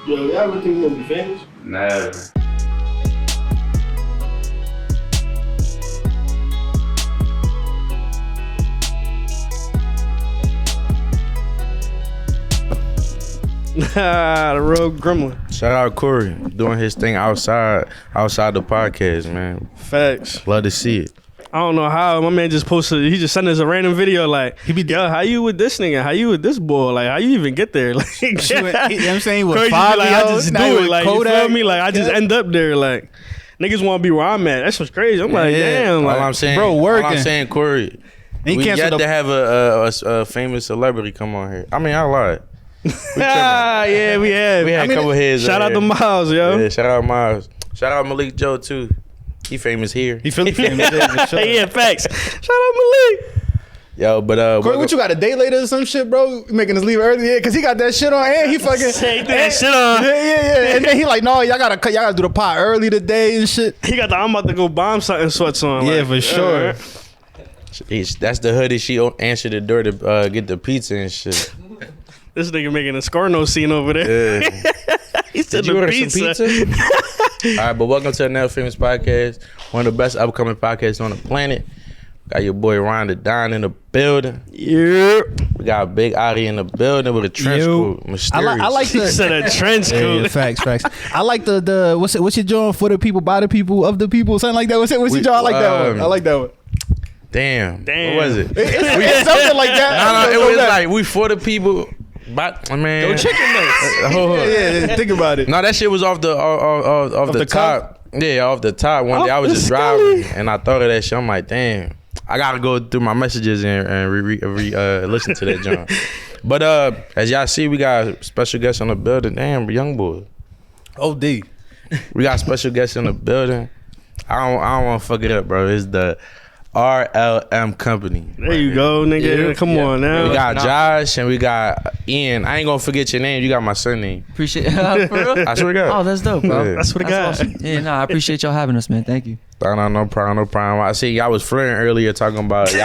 Yo, y'all ever think you gonna be famous? Never. The real gremlin. Shout out Corey doing his thing outside the podcast, man. Facts. Love to see it. I don't know how my man just posted. He just sent us a random video like, yo, how you with this nigga? How you with this boy? Like, how you even get there? Like, you know what I'm saying? With Corey five, like, I just do it. Like, Kodak. you feel me? Like, I just end up there. Like, niggas want to be where I'm at. That's what's crazy. I'm like, damn. Like, All I'm saying, bro, working. All I'm saying, Corey, we got to have a famous celebrity come on here. I mean, I lied. Yeah, we had a couple heads. Shout out to Miles, yo. Yeah, shout out Miles. Shout out Malik Joe too. He famous here. He feeling famous. Yeah, sure. Yeah, facts. Shout out Malik. Yo, but Corey, what you got, a day later or some shit, bro? You making us leave early? Yeah, cause he got that shit on and he fucking that shit on. Yeah. And then he like, no, y'all gotta do the pot early today and shit. He got the I'm about to go bomb something sweats on. Yeah, like, for sure. That's the hoodie she answered the door to get the pizza and shit. This nigga making a Scorno scene over there. Yeah. He said Did you the order pizza. some pizza? All right, but welcome to the Now Famous Podcast, one of the best upcoming podcasts on the planet. Got your boy Ryan the Don in the building. Yeah. We got Big Adi in the building with a trench coat. Mysterious. I like He said a trench coat. Yeah, facts. I like the what's your joint for the people, by the people, of the people, something like that. What's your joint? I like that one. I like that one. Damn. What was it? It's something like that. No, it was like we for the people. But man, Go chicken nuts. Yeah, think about it. No, that shit was off the top. Yeah, off the top. One day I was just driving and I thought of that shit. I'm like, damn, I gotta go through my messages and listen to that joint. But as y'all see, we got special guests on the building. Damn, young boy. OD. We got special guests in the building. I don't want to fuck it up, bro. It's the RLM company. There you go, nigga. Yeah. Come on now. We got Josh and we got Ian. I ain't gonna forget your name. You got my surname. Appreciate it. For real? I swear to God. Oh, that's dope, bro. Yeah. That's what I got. Awesome. Yeah, I appreciate y'all having us, man. Thank you. No problem. I see y'all was flirting earlier talking about how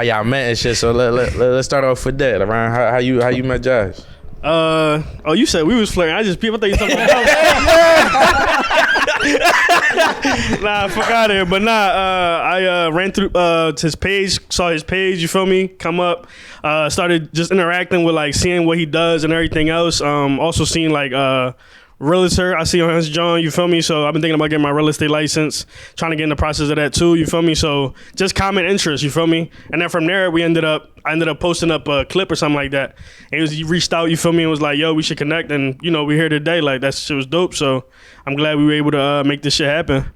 y'all met and shit. So let's start off with that. Around how you met Josh. You said we was flirting. I thought you talking about Nah, fuck out of here. But I ran through his page, saw his page, you feel me, come up, started just interacting with, like, seeing what he does and everything else. Also seeing, like, realtor, I see on his John, you feel me? So I've been thinking about getting my real estate license, trying to get in the process of that too, you feel me? So just common interest, you feel me? And then from there, I ended up posting up a clip or something like that. And he reached out, you feel me, and was like, yo, we should connect. And, you know, we're here today. Like, that shit was dope. So I'm glad we were able to make this shit happen.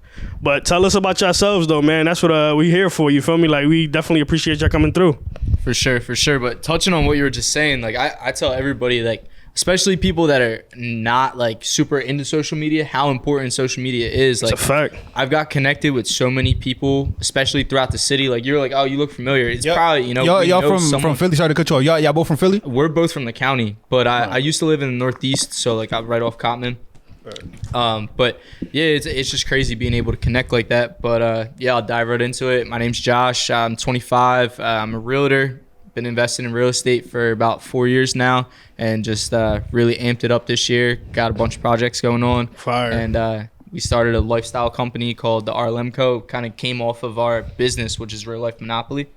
But tell us about yourselves, though, man. That's what we here for, you feel me? Like, we definitely appreciate y'all coming through. For sure. But touching on what you were just saying, like, I tell everybody, like, especially people that are not, like, super into social media, how important social media is. Like, it's a fact. I've got connected with so many people, especially throughout the city. Like, you're like, oh, you look familiar. It's probably, you know, y'all from Philly. Sorry to cut you off. Y'all both from Philly? We're both from the county, but I used to live in the Northeast, so, like, I'm right off Cottman. But yeah, it's just crazy being able to connect like that. But yeah, I'll dive right into it. My name's Josh. I'm 25. I'm a realtor. Been investing in real estate for about 4 years now, and just really amped it up this year. Got a bunch of projects going on. Fire. And we started a lifestyle company called the RLM Co. Kind of came off of our business, which is Real Life Monopoly.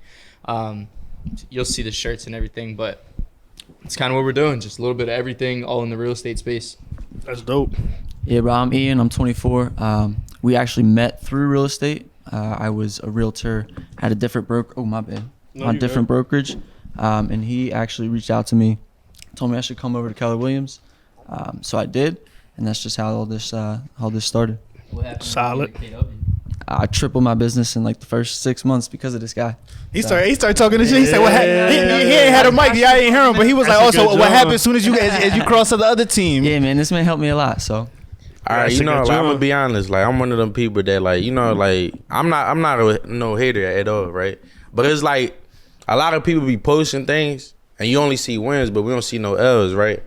You'll see the shirts and everything, but it's kind of what we're doing. Just a little bit of everything, all in the real estate space. That's dope. Yeah, bro. I'm Ian. I'm 24. We actually met through real estate. I was a realtor at a different broker. Oh, my bad. On different brokerage. And he actually reached out to me, told me I should come over to Keller Williams. So I did, and that's just how all this started. Solid. I tripled my business in like the first 6 months because of this guy. He started talking to shit. He said, "What happened?" He ain't had a mic. Y'all ain't hear him, but he was like, "Also, what happened as soon as you cross to the other team?" Yeah, man, this man helped me a lot. So. All right, you know, like, I'm gonna be honest. Like, I'm one of them people that, like, you know, like, I'm not no hater at all, right? But it's like a lot of people be posting things and you only see wins, but we don't see no L's, right?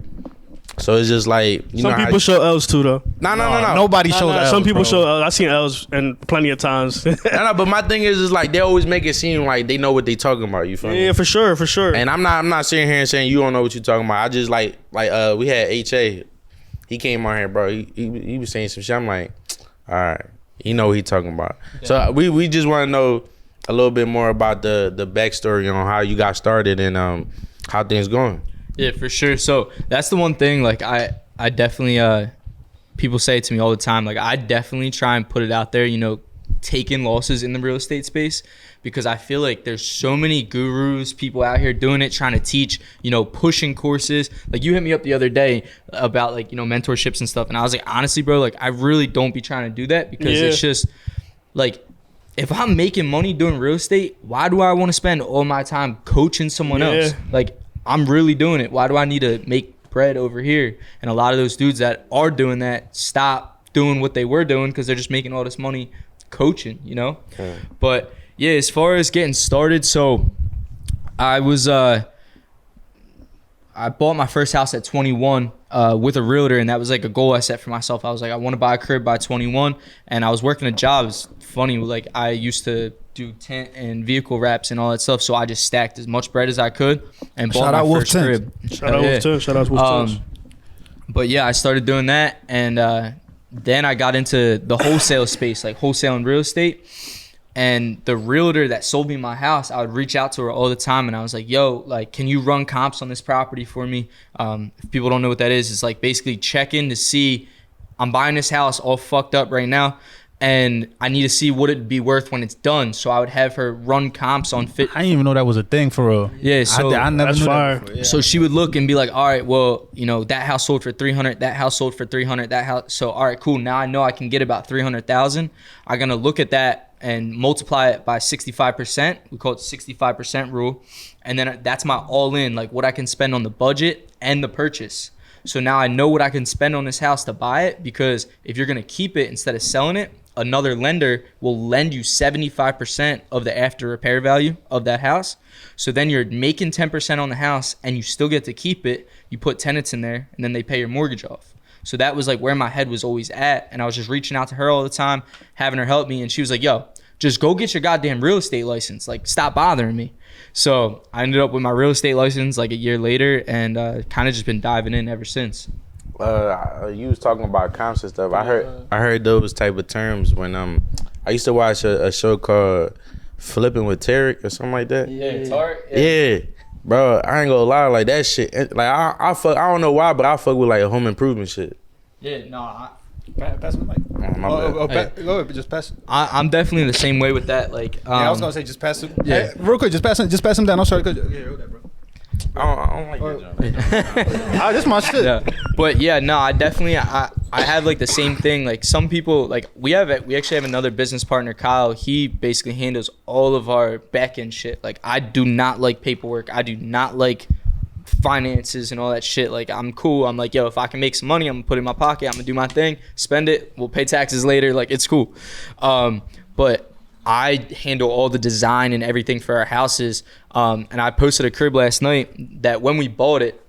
So it's just like some people show L's too though. No. Nobody showed L's. Some people bro. show L's. I've seen L's and plenty of times. No, but my thing is like they always make it seem like they know what they talking about. You feel me? Yeah, for sure. And I'm not sitting here and saying you don't know what you're talking about. I just like we had HA. He came on here, bro. He was saying some shit. I'm like, all right, you know what he talking about. Yeah. So we just want to know a little bit more about the backstory on how you got started and how things going. Yeah, for sure. So that's the one thing, like I definitely people say it to me all the time, like I definitely try and put it out there, you know, taking losses in the real estate space, because I feel like there's so many gurus, people out here doing it, trying to teach, you know, pushing courses. Like you hit me up the other day about like, you know, mentorships and stuff, and I was like, honestly, bro, like I really don't be trying to do that, because it's just like, if I'm making money doing real estate, why do I want to spend all my time coaching someone else? Like, I'm really doing it. Why do I need to make bread over here? And a lot of those dudes that are doing that stop doing what they were doing because they're just making all this money coaching, you know? Okay. But yeah, as far as getting started, so I was I bought my first house at 21 with a realtor, and that was like a goal I set for myself. I was like, I want to buy a crib by 21, and I was working a job. It's funny, like I used to do tent and vehicle wraps and all that stuff, so I just stacked as much bread as I could and bought my first crib. Shout out Wolf Tents. But yeah, I started doing that, and then I got into the wholesale space, like wholesaling real estate. And the realtor that sold me my house, I would reach out to her all the time, and I was like, yo, like, can you run comps on this property for me? If people don't know what that is, it's like basically check in to see, I'm buying this house all fucked up right now, and I need to see what it'd be worth when it's done. So I would have her run comps on fit. I didn't even know that was a thing for real. Yeah, so I never knew that before. Yeah. So she would look and be like, all right, well, you know, that house sold for 300, that house sold for 300, that house. So, all right, cool. Now I know I can get about 300,000. I'm going to look at that and multiply it by 65%. We call it 65% rule. And then that's my all in, like what I can spend on the budget and the purchase. So now I know what I can spend on this house to buy it, because if you're going to keep it instead of selling it, another lender will lend you 75% of the after repair value of that house. So then you're making 10% on the house and you still get to keep it. You put tenants in there and then they pay your mortgage off. So that was like where my head was always at. And I was just reaching out to her all the time, having her help me. And she was like, yo, just go get your goddamn real estate license. Like, stop bothering me. So I ended up with my real estate license like a year later, and kind of just been diving in ever since. You was talking about comps and stuff. I heard those type of terms when I used to watch a show called Flipping with Tarek or something like that. Yeah, Tarek. Yeah, bro. I ain't gonna lie, like that shit. Like I fuck. I don't know why, but I fuck with like a home improvement shit. Yeah, no. Pass me the mic. Go ahead, just pass it. I'm definitely the same way with that. Like, I was gonna say just pass it. Yeah, real quick, just pass him down. I'm sorry. Yeah, okay, bro. I don't like that. This my shit. Yeah. But yeah, no, I definitely I have like the same thing. Like some people, like we actually have another business partner, Kyle. He basically handles all of our back end shit. Like I do not like paperwork. I do not like finances and all that shit. Like I'm cool. I'm like, yo, if I can make some money, I'm gonna put it in my pocket. I'm gonna do my thing, spend it. We'll pay taxes later. Like it's cool. But I handle all the design and everything for our houses. And I posted a crib last night that when we bought it,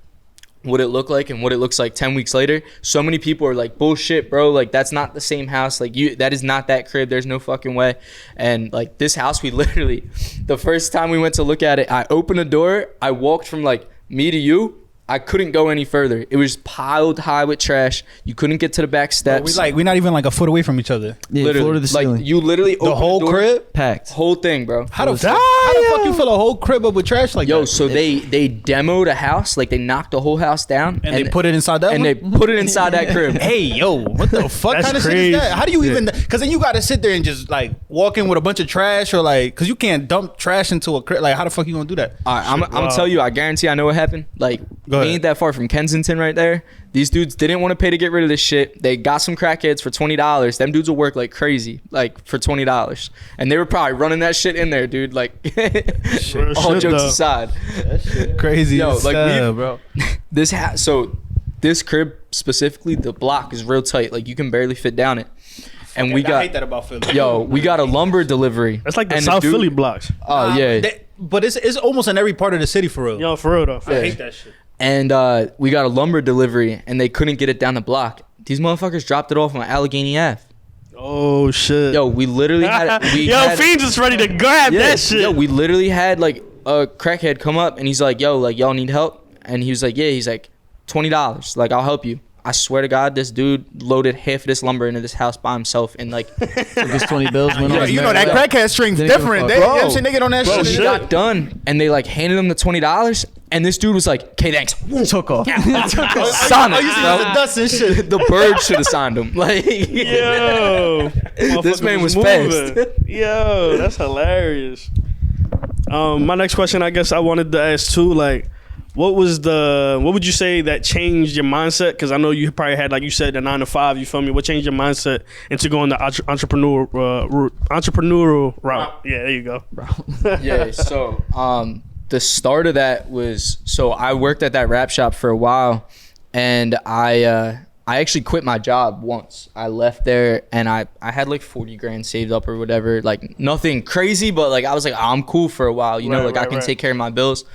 what it looked like and what it looks like 10 weeks later. So many people are like, bullshit, bro. Like that's not the same house. Like that is not that crib. There's no fucking way. And like this house, we literally, the first time we went to look at it, I opened the door. I walked from like me to you. I couldn't go any further. It was piled high with trash. You couldn't get to the back steps. We're not even like a foot away from each other. Yeah, literally, floor to the ceiling. like you literally The whole crib packed. whole thing, bro. How the fuck you fill a whole crib up with trash like that? Yo, so they demoed a house, like they knocked the whole house down and they put it inside that and one? they put it inside that crib. Hey, yo, what the fuck That's kind of crazy. shit is that? How do you even? Because then you got to sit there and just like walk in with a bunch of trash, or like, because you can't dump trash into a crib. Like, how the fuck you gonna do that? All right, I'm gonna tell you, I guarantee I know what happened. Like, we ain't that far from Kensington right there. These dudes didn't want to pay to get rid of this shit. They got some crackheads for $20. Them dudes will work like crazy, like for $20. And they were probably running that shit in there, dude. Like, all jokes aside. That shit crazy. Yo, as like hell, bro. So this crib specifically, the block is real tight. Like, you can barely fit down it. And I hate that about Philly. Yo, we got a lumber delivery. That's like the And South dude- Philly blocks. Oh, yeah. But it's almost in every part of the city for real. Yo, for real though. I hate that shit. and we got a lumber delivery, and they couldn't get it down the block. These motherfuckers dropped it off on Allegheny Ave. Oh shit. Yo, we literally had. Fiends is ready to grab that shit. Yo, we literally had like a crackhead come up, and he's like, "Yo, like y'all need help?" And he was like, "Yeah." He's like, $20. Like, I'll help you. I swear to God, this dude loaded half of this lumber into this house by himself, and like, Took his 20 bills. Went on. You know that crackhead string's different. They, you know what I'm saying? They get on that bro, shit. he got done, and they like handed him the $20, and this dude was like, "Okay, thanks." Took off. Signed it, bro. The dust and shit. The bird should have signed him. Like, Yo, this man was moving. fast. Yo, that's hilarious. My next question, I guess I wanted to ask too, like, what would you say that changed your mindset? Because I know you probably had, like you said, the 9 to 5. You feel me? What changed your mindset into going the entrepreneurial route? Yeah, there you go. Yeah. So, the start of that was, so I worked at that rap shop for a while, and I actually quit my job once. I left there, and I had like 40 grand saved up or whatever, like nothing crazy, but like I was like, I'm cool for a while, you know, like I can take care of my bills.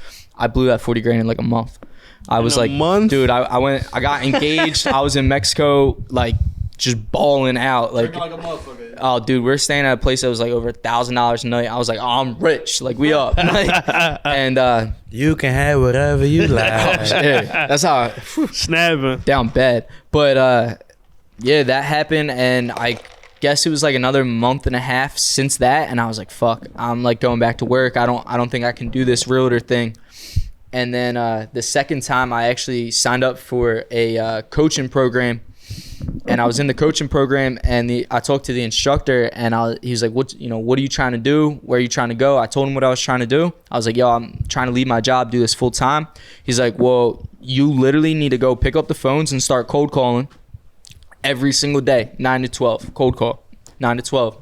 I blew that 40 grand in like a month. I was like, dude, I got engaged. I was in Mexico, like just balling out. Like a motherfucker. Oh, dude, we're staying at a place that was like over $1,000 a night. I was like, oh, I'm rich. Like, we up. Like, and you can have whatever you like. That's how Snapping down bad. But yeah, that happened, and I guess it was like another month and a half since that, and I was like, fuck, I'm like going back to work. I don't think I can do this realtor thing. And then the second time I actually signed up for a coaching program, and I was in the coaching program, and I talked to the instructor, and he was like, what are you trying to do? Where are you trying to go? I told him what I was trying to do. I was like, yo, I'm trying to leave my job, do this full time. He's like, well, you literally need to go pick up the phones and start cold calling every single day, 9 to 12, cold call, 9 to 12.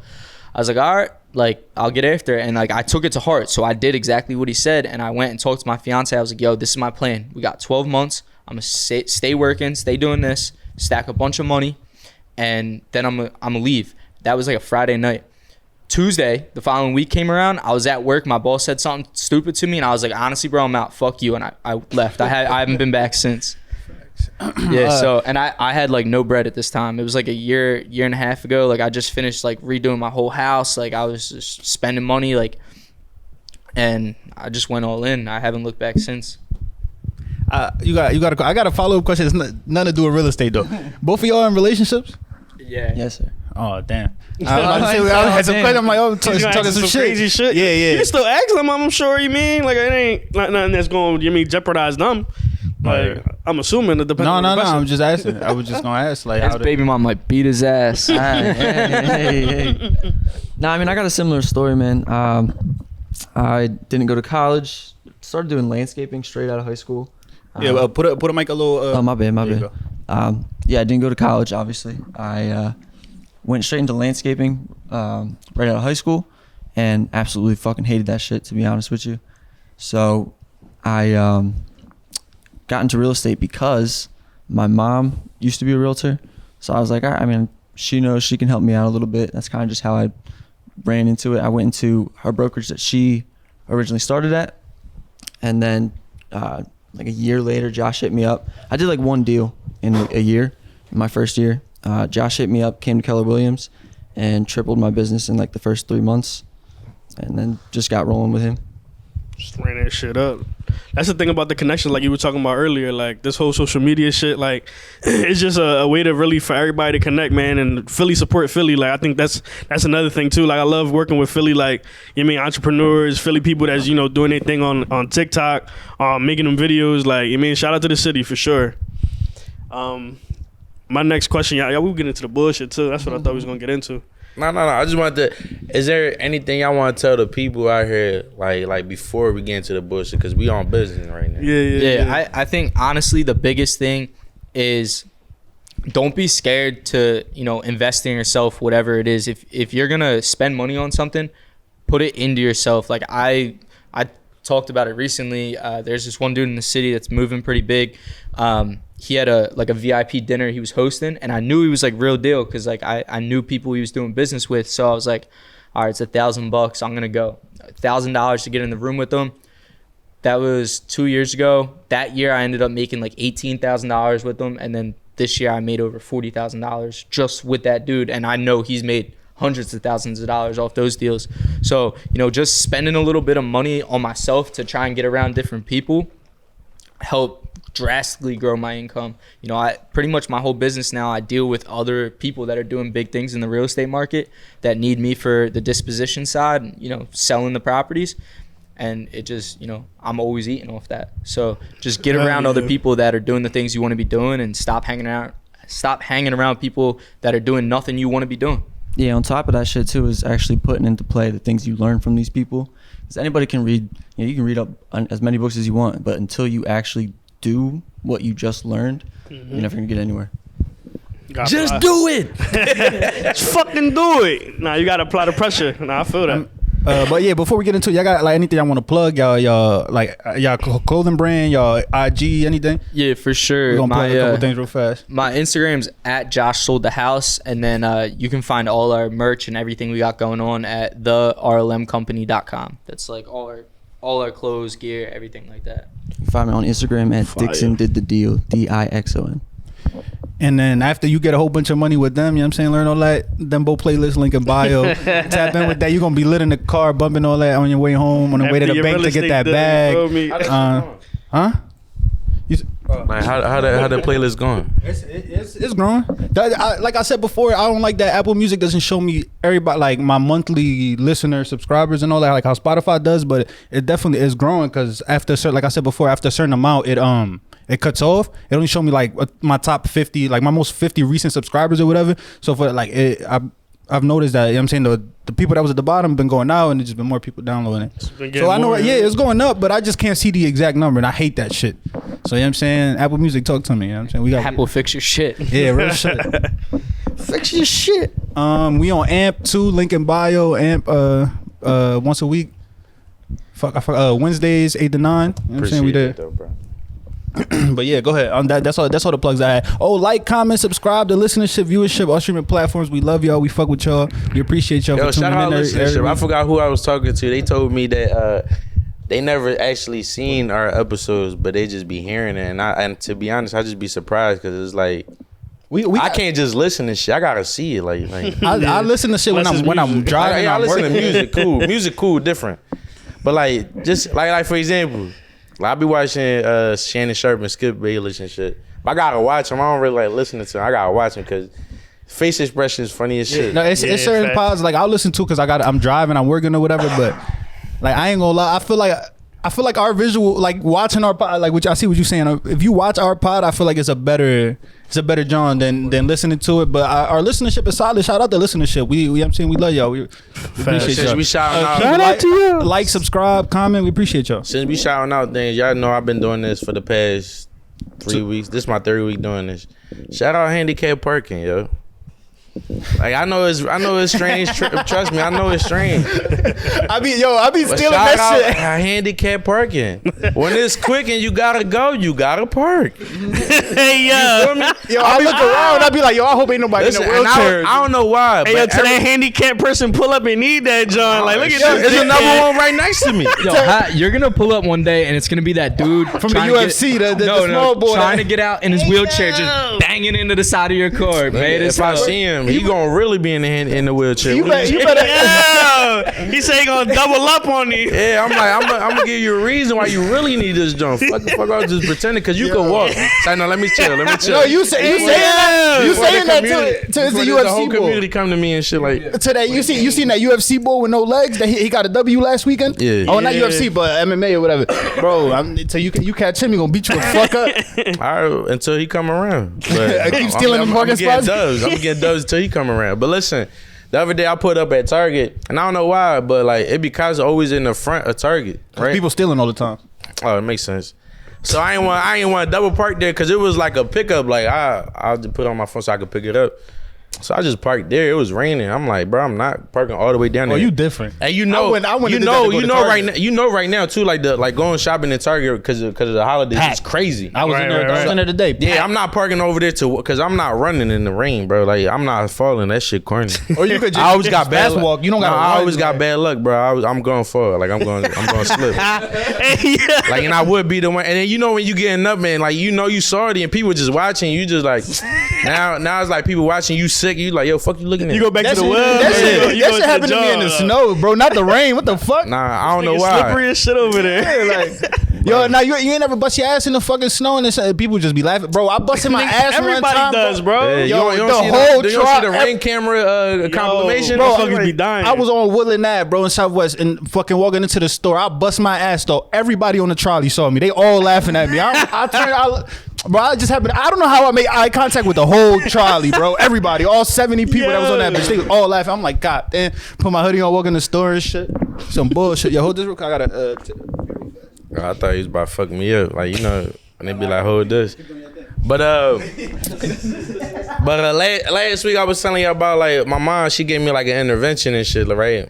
I was like, all right, like, I'll get after it. And like, I took it to heart. So I did exactly what he said. And I went and talked to my fiance. I was like, yo, this is my plan. We got 12 months. I'm going to stay working, stay doing this, stack a bunch of money, and then I'm gonna leave. That was like a Friday night. Tuesday, the following week came around. I was at work. My boss said something stupid to me, and I was like, honestly, bro, I'm out. Fuck you. And I left. I haven't been back since. Yeah, so, and I had like no bread at this time. It was like a year and a half ago. Like, I just finished like redoing my whole house. Like, I was just spending money, like, and I just went all in. I haven't looked back since. I got a follow-up question. It's nothing to do with real estate though. Both of y'all in relationships? Yeah. Yes, sir. Oh damn! I had some question. I'm like, oh, talking some crazy shit. Yeah. You can still ask them. I'm sure you mean like it ain't nothing that's going. You mean jeopardize them? Like, I'm assuming it depends. No. I'm just asking. I was just gonna ask like, his baby mom might beat his ass. Hey. Nah, I mean, I got a similar story, man. I didn't go to college. Started doing landscaping straight out of high school. Yeah, put a mic a little. Oh, my bad. Yeah, I didn't go to college, obviously. I went straight into landscaping right out of high school, and absolutely fucking hated that shit, to be honest with you. So I got into real estate because my mom used to be a realtor. So I was like, all right, I mean, she knows she can help me out a little bit. That's kind of just how I ran into it. I went into her brokerage that she originally started at, and then like a year later, Josh hit me up. I did like one deal in a year, in my first year. Josh hit me up, came to Keller Williams, and tripled my business in like the first 3 months, and then just got rolling with him. Just ran that shit up. That's the thing about the connection, like you were talking about earlier. Like, this whole social media shit, like, it's just a way to really for everybody to connect, man. And Philly support Philly. Like, I think that's another thing too. Like, I love working with Philly, like, you mean entrepreneurs, Philly people that's, you know, doing their thing on TikTok, making them videos. Like, you mean, shout out to the city for sure. My next question, y'all, we'll get into the bullshit too. That's what I thought we was gonna get into. No. I just wanted to. Is there anything y'all want to tell the people out here, like before we get into the bullshit? Because we on business right now. Yeah. I think honestly the biggest thing is don't be scared to, you know, invest in yourself, whatever it is. If you're gonna spend money on something, put it into yourself. Like I talked about it recently. There's this one dude in the city that's moving pretty big. He had a VIP dinner he was hosting, and I knew he was like real deal because like I knew people he was doing business with. So I was like, all right, it's $1,000. I'm gonna go. $1,000 to get in the room with him. That was 2 years ago. That year I ended up making like $18,000 with them, and then this year I made over $40,000 just with that dude, and I know he's made hundreds of thousands of dollars off those deals. So, you know, just spending a little bit of money on myself to try and get around different people help drastically grow my income. You know, I pretty much my whole business now, I deal with other people that are doing big things in the real estate market that need me for the disposition side, you know, selling the properties. And it just, you know, I'm always eating off that. So just get around other people that are doing the things you want to be doing, and stop hanging around people that are doing nothing you want to be doing. Yeah, on top of that shit too is actually putting into play the things you learn from these people. Because anybody can read, you know, you can read up on as many books as you want, but until you actually do what you just learned, you're never gonna get anywhere. Just do it. Just fucking do it. Nah, you gotta apply the pressure. Nah, I feel that. But yeah, before we get into it, y'all got like anything y'all want to plug? Y'all like y'all clothing brand, y'all IG, anything? Yeah, for sure. We're gonna plug a couple things real fast. My Instagram's at Josh Sold the House, and then you can find all our merch and everything we got going on at therlmcompany.com. That's like all our clothes, gear, everything like that. You can find me on Instagram at Dixon Did The Deal, DIXON. And then after you get a whole bunch of money with them, you know what I'm saying, learn all that, Dembo playlist, link in bio. Tap in with that. You're going to be lit in the car, bumping all that on your way home, on the way to the bank to get that bag. Huh? Like how the playlist going? It's growing. Like I said before, I don't like that Apple Music doesn't show me everybody, like my monthly listener subscribers and all that, like how Spotify does, but it definitely is growing because like I said before, after a certain amount, it cuts off. It only show me like my top 50, like my most 50 recent subscribers or whatever. So for like I've noticed that, you know what I'm saying, the people that was at the bottom been going out, and there's just been more people downloading it. So I know, it's going up, but I just can't see the exact number, and I hate that shit. So, you know what I'm saying, Apple Music, talk to me. You know what I'm saying, we got Apple, fix your shit. Yeah, real shit. Fix your shit. We on AMP too, link in bio. AMP once a week. Wednesdays 8 to 9. You know what I'm saying, we there. Though, bro. But yeah, go ahead. That's all the plugs I had. Oh, like, comment, subscribe to listenership, viewership, all streaming platforms. We love y'all. We fuck with y'all. We appreciate y'all for tuning in. Listenership. I forgot who I was talking to. They told me that they never actually seen our episodes, but they just be hearing it. And to be honest, I just be surprised because it's like I can't just listen to shit. I gotta see it. Like I listen to shit when I'm driving. I listen to music. Cool, music, cool, different. But like just like for example. Like I be watching Shannon Sharp and Skip Bayless and shit. But I gotta watch them. I don't really like listening to them. I gotta watch them because face expression is funny as shit. No, it's certain pods like I'll listen to because I'm driving, I'm working or whatever. But like I ain't gonna lie, I feel like our visual, like watching our pod, like which I see what you're saying. If you watch our pod, I feel like it's a better John than listening to it. But our listenership is solid. Shout out to listenership. I'm saying we love y'all. We appreciate y'all. We shouting out. Shout out to you. Like, subscribe, comment. We appreciate y'all. Since we shouting out things, y'all know I've been doing this for the past 3 weeks. This is my 3rd week doing this. Shout out handicap parking, yo. Like I know it's strange. Trust me, I know it's strange. I be stealing that shit. Handicap parking. When it's quick and you gotta go, you gotta park. Hey yo, I look around. I be like, yo, I hope ain't nobody in a wheelchair. I don't know why. Hey, yo, to that handicapped person pull up and need that, John. Like, look at this. this. There's another one right next to me. Yo, you're gonna pull up one day and it's gonna be that dude from the UFC, the small boy trying to get out in his wheelchair, just banging into the side of your car. Man, if I see him, he gonna really be in the wheelchair. You better. Yeah. He say he gonna double up on you. Yeah, I'm gonna give you a reason why you really need this jump. Fuck off, just pretending because you can walk. Say no, let me chill. No, you saying that to the UFC the whole community boy. Come to me and shit like. To that, you seen that UFC boy with no legs that he got a W last weekend? Yeah. Oh, not UFC, but MMA or whatever. Bro, until you catch him, he gonna beat you the fuck up. All right, until he come around. But keep stealing the parking spots. I'm gonna get dubs until he come around. But listen, the other day I put up at Target, and I don't know why, but like it because always in the front of Target, right? People stealing all the time. Oh, it makes sense. So I ain't want to double park there because it was like a pickup. Like I'll just put it on my phone so I could pick it up. So I just parked there. It was raining. I'm like, bro, I'm not parking all the way down there. Oh, you different. And you know, I went you and did know, that to go you to know Target. right now, right now too. Like going shopping in Target because of the holidays is crazy. I was in there. I was in there today. Yeah, I'm not parking over there because I'm not running in the rain, bro. Like I'm not falling. That shit corny. Or you could just I always got bad luck. walk. You don't got. I always got bad luck, bro. I'm going forward. Like I'm going slip. Like, and I would be the one. And then you know when you getting up, man, like you know you sorry and people just watching you, just like now it's like people watching you sick. You like, yo, fuck you looking at. You go back to the well. That shit happened to me in the snow, bro. Not the rain. What the fuck? Nah, I don't know why. Slippery as shit over there. Yeah, like, yo, now you ain't never bust your ass in the fucking snow and people just be laughing, bro. I busted my ass one Everybody time, does, bro. Yeah, Yo, you the don't see whole you don't see the trial- ring camera compilation. Bro, Motherfuckers be dying. I was on Woodland Ave, bro, in Southwest, and fucking walking into the store. I bust my ass though. Everybody on the trolley saw me. They all laughing at me. Bro, I just happened. I don't know how I made eye contact with the whole trolley, bro. Everybody, all 70 people that was on that bitch, they was all laughing. I'm like, God damn. Put my hoodie on, walk in the store and shit. Some bullshit. Yo, hold this real quick. I gotta. I thought he was about to fuck me up, like you know, and they be like, hold this. But last week I was telling you about like my mom. She gave me like an intervention and shit, right?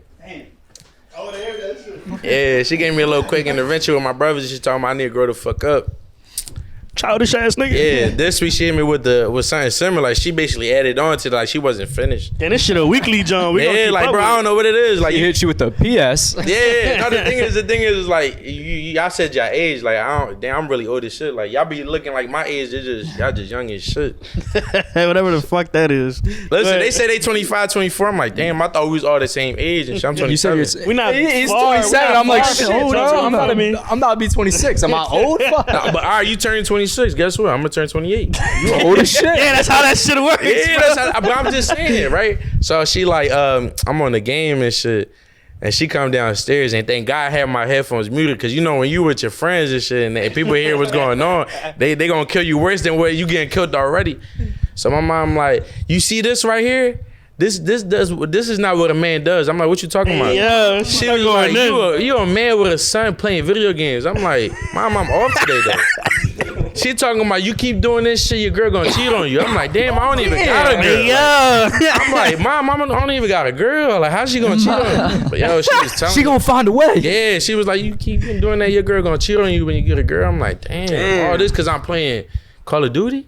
Yeah, she gave me a little quick intervention with my brothers. She told me I need to grow the fuck up. Childish ass nigga. Yeah, this week she hit me with something similar. Like she basically added on to like she wasn't finished. And this shit a weekly, John. We Yeah, like bro, I don't know what it is. Like He hit you with the PS. yeah. No, the thing is like y'all said your age. Like I'm really old as shit. Like y'all be looking like my age. Y'all just young as shit. Whatever the fuck that is. Listen, they say they 25, 24. I'm like, damn, I thought we was all the same age and shit. I'm 27. You said We not he's far, 27. we not I'm like, far shit, from old, bro. bro. I'm about to be 26. Am I old? Fuck. Nah, but all right, you turning 26. Guess what? I'm gonna turn 28. You old as shit. Yeah, that's how that shit works. Yeah, that's how, but I'm just saying it, right? So she like, I'm on the game and shit. And she come downstairs and thank God I had my headphones muted because you know when you with your friends and shit and people hear what's going on, they gonna kill you worse than what you getting killed already. So my mom like, you see this right here? This is not what a man does. I'm like, what you talking about? Yeah, She was like, you a man with a son playing video games. I'm like, Mom, I'm off today though. She talking about you keep doing this shit, your girl gonna cheat on you. I'm like, damn, I don't even got a girl. I'm like, Mom, I don't even got a girl. Like, how's she gonna cheat on you? But yo, she was telling me. She gonna find a way. Yeah, she was like, you keep doing that, your girl gonna cheat on you when you get a girl. I'm like, damn. All this because I'm playing Call of Duty?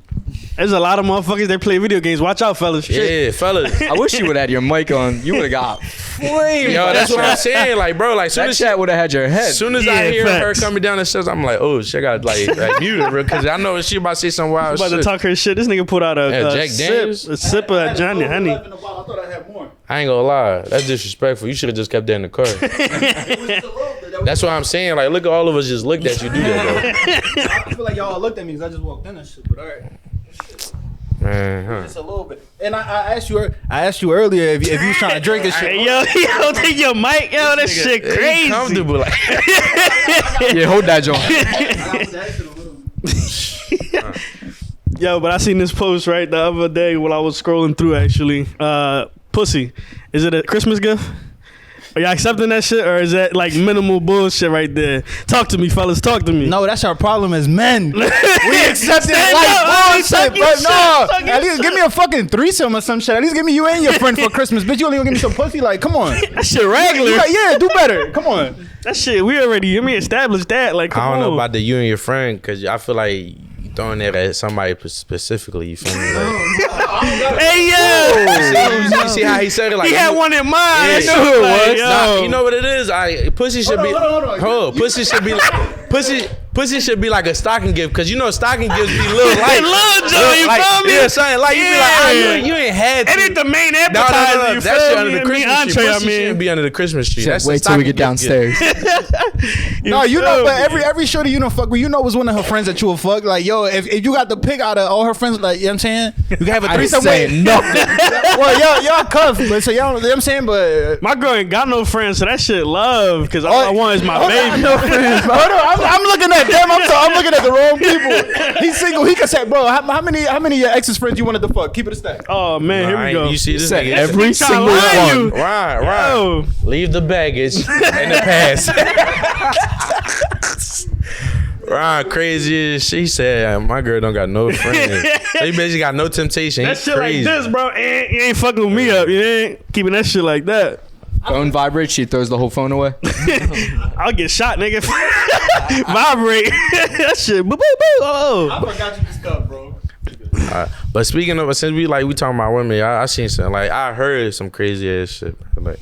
There's a lot of motherfuckers that play video games. Watch out, fellas. Shit. Yeah, fellas. I wish you would have had your mic on. You would have got flamed. Yo, that's what I'm saying. Like, bro, like, That chat would have had your head. As soon as Yeah, I hear facts. her coming down the stairs, I'm like, oh shit, I got like mute her because I know she about to say some wild About to shit. talk her shit. This nigga put out Yeah, a Jack sip, Daniels? a sip of Johnny Honey. I thought I had more. I ain't gonna lie, that's disrespectful. You should have just kept that in the car. That's what I'm saying. Like, look at all of us just looked at you do that, I feel like y'all looked at me because I just walked in and shit. But all right, though. Man, huh? just a little bit. And I asked you earlier if you was trying to drink and shit. Hey, yo, take your mic. Yo, that shit Ain't crazy. comfortable. Like, Yeah, hold that joint. Yo, but I seen this post right the other day when I was scrolling through actually. Pussy. Is it a Christmas gift? Are y'all accepting that shit or is that like minimal bullshit right there? Talk to me, fellas. Talk to me. No, that's our problem as men. We accept it Stand like up, bullshit, talk but your shit, no. talk your At least give me a fucking threesome or some shit. At least give me you and your friend for Christmas. Bitch, you only gonna give me some pussy? Like, come on. That shit regular. Yeah, do better. Come on. That shit, we already, established that. Like, come I don't know on. about the you and your friend because I feel like you throwing that at somebody specifically. You feel me? Like, Hey, yo. you see how he said it? Like, He had one in mind. Yeah. That shit was like, Nah, yo. you know what it is? Pussy should be. Hold on. Pussy should be like pussy should be like a stocking gift because you know stocking gifts be little light. Little Joe, you like, feel me? Yeah, something like you be like, Yeah. you ain't had to. It ain't the main No, appetizer. You that shit feel under me? the Me Christmas entree, tree. I Pussy shouldn't mean. be under the Christmas tree. That's Wait the till we stocking get gift downstairs. No, you know, feel but me? every shorty you know fuck with, you know was one of her friends that you would fuck. Like, yo, if you got to pick out of all her friends, like, you know what I'm saying? You can have a I ain't threesome saying with. nothing. Well, y'all cuff, but so y'all, you know what I'm saying? But My girl ain't got no friends, so that shit love. Because all I want is my baby. hold on, I'm looking at them. I'm looking at the wrong people. He's single. He can say, bro, how many of your ex's friends you wanted to fuck? Keep it a stack. Oh, man, here we go. You see this Said nigga? every Tryna single lie one. you. Right. Yo. Leave the baggage in the past. Ron crazy as she said, my girl don't got no friends. So you basically got no temptation. That He's shit crazy. like this, bro. You ain't fucking with me up. You ain't keeping that shit like that. Phone vibrates, she throws the whole phone away. I'll get shot, nigga. Vibrate. That shit. Boo, boo, boo. Oh. I forgot you this cup, bro. But speaking of, since we talking about women, I seen something like I heard some crazy ass shit. Like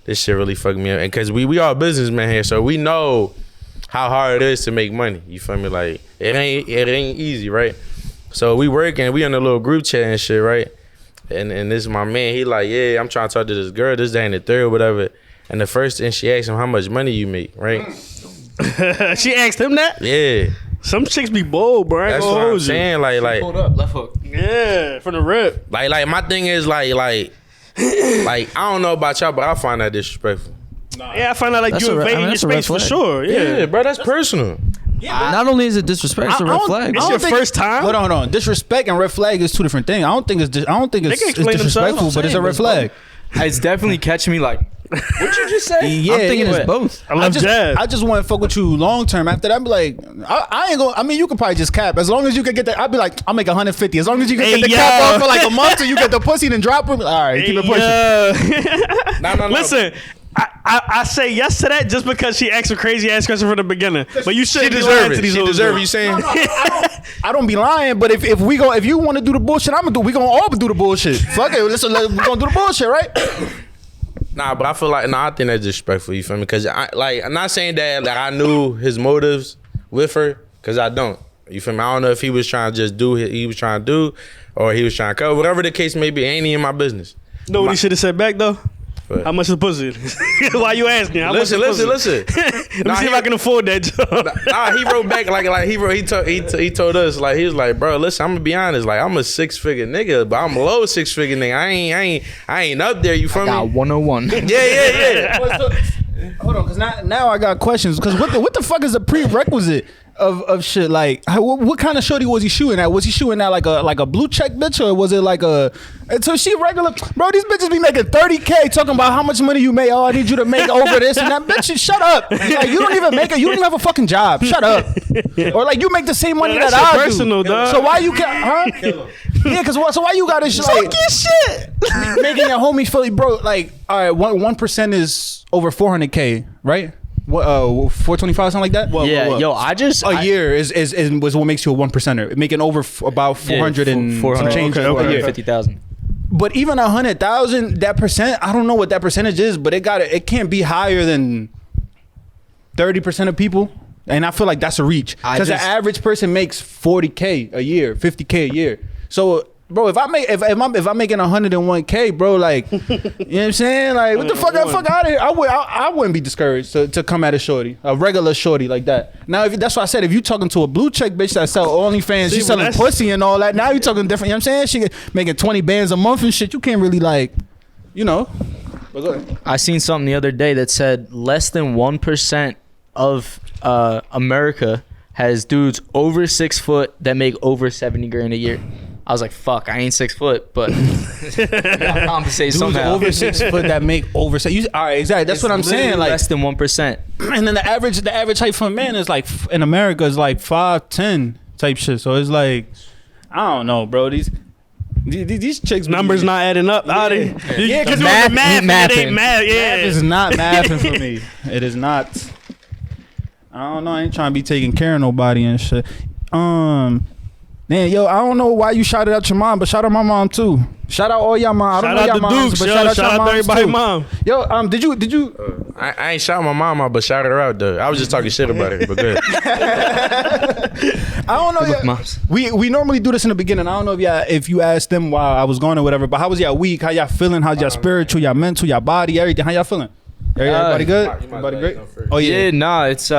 this shit really fucked me up, and cause we all businessmen here, so we know how hard it is to make money. You feel me? Like it ain't easy, right? So we working, we in a little group chat and shit, right? And this is my man. He like, yeah, I'm trying to talk to this girl. This day and the third, whatever. And the first thing she asked him, how much money you make, right? She asked him that? Yeah. Some chicks be bold, bro. That's what I'm saying. Like, Hold up, left hook. yeah, from the rip. like my thing is like I don't know about y'all, but I find that disrespectful. Yeah, I find out like That's you a red- I invading mean, your that's a red space for flag. sure. Yeah. Bro, that's personal. Not only is it disrespect, it's a red flag. It's your first time? Hold on. Disrespect and red flag is two different things. I don't think it's They can it's explain disrespectful, themselves. but it's a red flag. It's definitely catching me like, what'd you just say? Yeah, I'm thinking yeah. it's both. I love jazz. I just want to fuck with you long term. After that, I be like, I ain't gonna. I mean, you could probably just cap as long as you can get that. I'd be like, I'll make 150 as long as you can Hey, get the yo. cap off for like a month, and you get the pussy and drop him. All right, keep it pushing. Yeah. No. Listen, I say yes to that just because she asked a crazy ass question from the beginning. But you She shouldn't be deserve lying it. to these She hoes, deserve bro. it. You saying? I don't be lying, but if you want to do the bullshit, we gonna all do the bullshit. Fuck it, we gonna do the bullshit, right? Nah, but I feel like I think that's disrespectful. You feel me? Because I'm not saying that like I knew his motives with her, because I don't. You feel me? I don't know if he was trying to just do what he was trying to do, or he was trying to cover. Whatever the case may be, ain't in my business. Know what he should have said back though? What? How much is the pussy? Why you asking? How Listen. much is the pussy? Let me see if I can afford that job. Nah, he wrote back he told us like he was like, bro, listen, I'm gonna be honest, like I'm a 6-figure nigga, but I'm a low 6-figure nigga. I ain't up there. You feel Got me? 101. Yeah. Hold on, because now I got questions. Because what the fuck is the prerequisite of shit? Like, what kind of shorty was he shooting at? Was he shooting at like a blue check bitch, or was it like a? And so she regular, bro. These bitches be making 30K talking about how much money you make. Oh, I need you to make over this and that. Bitch, shut up. Like, you don't even make it. You don't even have a fucking job. Shut up. Or like you make the same money Yeah, that that's I your personal, do. dog. So why you can't? Huh? Yeah, because so why you got this? Like, Talk your shit. making your homies feel like, bro, like, all right, 1% is over 400K, right? What 425, something like that? Yeah, yo, I year is was what makes you a 1%er, making over about 400 and some change a year. 450,000. But even 100,000, that percent, I don't know what that percentage is, but it can't be higher than 30% of people. And I feel like that's a reach, because the average person makes 40K a year, 50K a year. So, bro, if I'm making 101K, bro, like, you know what I'm saying? Like, what the fuck out of here? I wouldn't be discouraged to come at a shorty, a regular shorty like that. Now, that's why I said, if you talking to a blue check bitch that sell OnlyFans, See, she's selling but pussy and all that. Now you're talking different. You know what I'm saying? She making 20 bands a month and shit. You can't really like, you know. But go ahead. I seen something the other day that said less than 1% of America has dudes over 6 foot that make over 70 grand a year. I was like, fuck, I ain't 6 foot, but I gotta compensate Dudes somehow. over 6 foot that make over. All right, exactly. That's It's what I'm saying. literally Like, less than 1%. and then the average height for a man is like in America is like 5'10" type shit. So it's like, I don't know, bro. These chicks Numbers not adding up. Yeah. Yeah, because math the math ain't it ain't mathing. math. Yeah. math is not mathing for me. It is not. I don't know. I ain't trying to be taking care of nobody and shit. Man, yo, I don't know why you shouted out your mom, but shout out my mom too. Shout out all y'all mom. I don't Shout know out y'all the moms, Dukes, but yo. shout out Shout your out to moms everybody too. mom. Yo, did you? I ain't shouting my mom out, but shouted her out though. I was just talking shit about her, but good. I don't know. Good luck, Yeah, moms. we normally do this in the beginning. I don't know if you asked them while I was gone or whatever. But how was y'all week? How y'all feeling? How's y'all spiritual? Y'all mental? Y'all body? Everything? How y'all feeling? Everybody good? Everybody great? Oh Yeah, nah, it's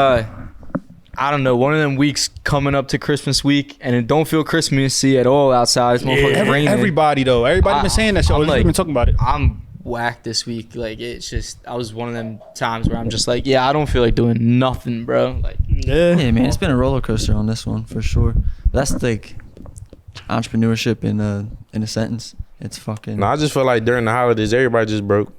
I don't know, one of them weeks coming up to Christmas week, and it don't feel Christmassy at all outside. It's motherfucking raining. Everybody though. Everybody been saying that shit. I'm We've been talking about it. I'm whacked this week. Like, it's just, I was one of them times where I'm just like, yeah, I don't feel like doing nothing, bro. Like, Yeah. Yeah, man, it's been a roller coaster on this one for sure. That's like entrepreneurship in a sentence. It's fucking. No, I just feel like during the holidays, everybody just broke.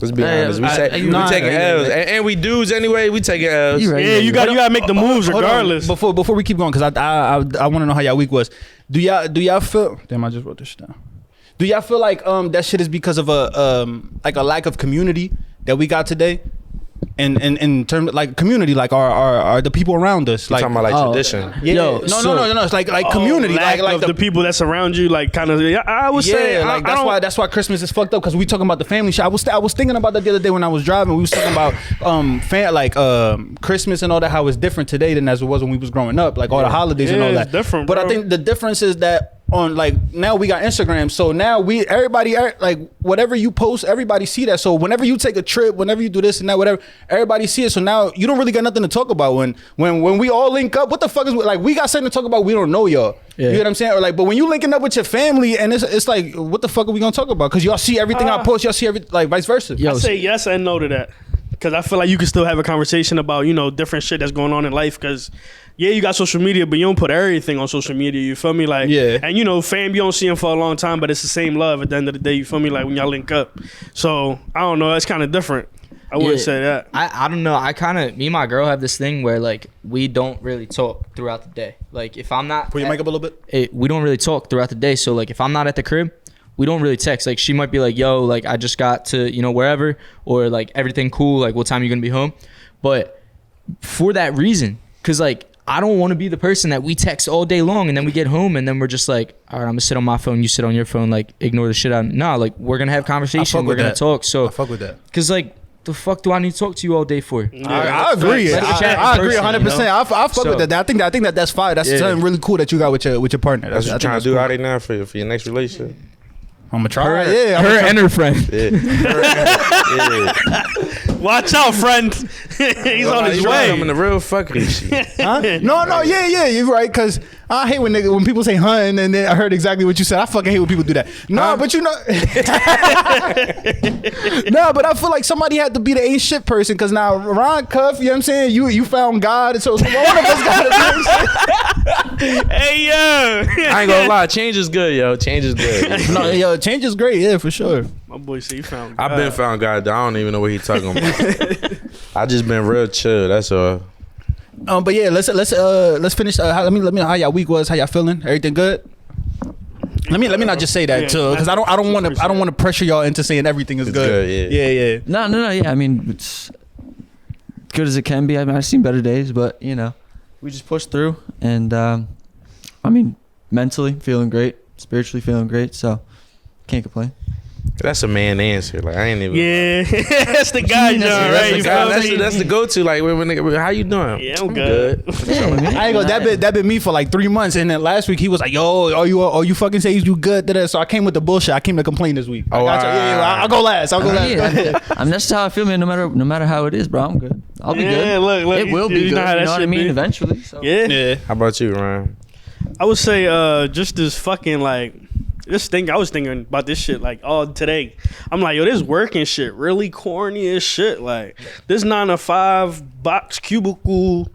Let's be honest. We taking L's, and we dudes anyway. We taking L's. Yeah, you gotta make the moves regardless. Before we keep going, because I want to know how y'all week was. Do y'all feel? Damn, I just wrote this shit down. Do y'all feel like that shit is because of a lack of community that we got today? In terms of like community, like are the people around us like talking about like tradition? Yeah, no. It's like community, like the people that's around you, like kind of. I would say like that's why Christmas is fucked up because we talking about the family shit. I was thinking about that the other day when I was driving. We was talking about Christmas and all that. How it's different today than as it was when we was growing up. Like all the holidays and all that. It's different, but bro. I think the difference is that. On like now we got Instagram, so now everybody like whatever you post, everybody see that. So whenever you take a trip, whenever you do this and that, whatever, everybody see it. So now you don't really got nothing to talk about when we all link up. What the fuck is like we got something to talk about? We don't know y'all. Yeah. You know what I'm saying? Or like, but when you linking up with your family and it's like, what the fuck are we gonna talk about? Because y'all see everything I post, y'all see like vice versa. I say yes and no to that. Because I feel like you can still have a conversation about, different shit that's going on in life. Because, you got social media, but you don't put everything on social media. You feel me? Like, and, fam, you don't see him for a long time, but it's the same love at the end of the day. You feel me? Like, when y'all link up. So, I don't know. It's kind of different. I wouldn't say that. I don't know. Me and my girl have this thing where, like, we don't really talk throughout the day. Like, if I'm not... Put your mic up a little bit. We don't really talk throughout the day. So, like, if I'm not at the crib... We don't really text. Like, she might be like, yo, like, I just got to, wherever. Or, like, everything cool. Like, what time you going to be home? But for that reason, because, like, I don't want to be the person that we text all day long and then we get home and then we're just like, all right, I'm going to sit on my phone. You sit on your phone. Like, ignore the shit out. Nah, like, we're going to have conversation. We're going to talk. So, I fuck with that. Because, like, the fuck do I need to talk to you all day for? I agree. I agree 100%. I fuck with that. I think that's fire. That's something really cool that you got with your partner. That's what you're trying to do out right now for your next relationship. I'm gonna try. Her and her friend. Watch out, friend. He's on his way. I'm in the real fucking shit. Huh? No, yeah, you're right. Cause I hate when people say hun and then I heard exactly what you said. I fucking hate when people do that. No, but no, but I feel like somebody had to be the ain't shit person. Cause now Ron Cuff, you know what I'm saying? You found God, and so one of us got to be shit. Hey yo, I ain't gonna lie, change is good, yo. Change is good. No, yo, change is great, yeah, for sure. My boy said he found God. I've been found God. I don't even know what he talking about. I just been real chill. That's all. But yeah, let's finish. Let me know how y'all week was. How y'all feeling? Everything good? Let me not just say that too, because I don't want to pressure y'all into saying everything is good. Yeah. No. Yeah, I mean, it's good as it can be. I mean, I've seen better days, but we just pushed through, and I mean, mentally feeling great, spiritually feeling great, so can't complain. That's a man answer. Like I ain't even. Yeah, that's the guy, John. Right? That's the go-to. Like when nigga, how you doing? Yeah, I'm good. I ain't gonna. That been me for like 3 months, and then last week he was like, "Yo, you fucking say you good?" So I came with the bullshit. I came to complain this week. Oh, I'll go last. Yeah, I mean, that's how I feel, man. No matter how it is, bro, I'm good. I'll be good. Look, it will be good. You know what I mean? Be. Eventually. So. Yeah. How about you, Ryan? I would say just this fucking like. This thing, I was thinking about this shit like all today. I'm like, yo, this working shit really corny as shit. Like this 9-to-5 box cubicle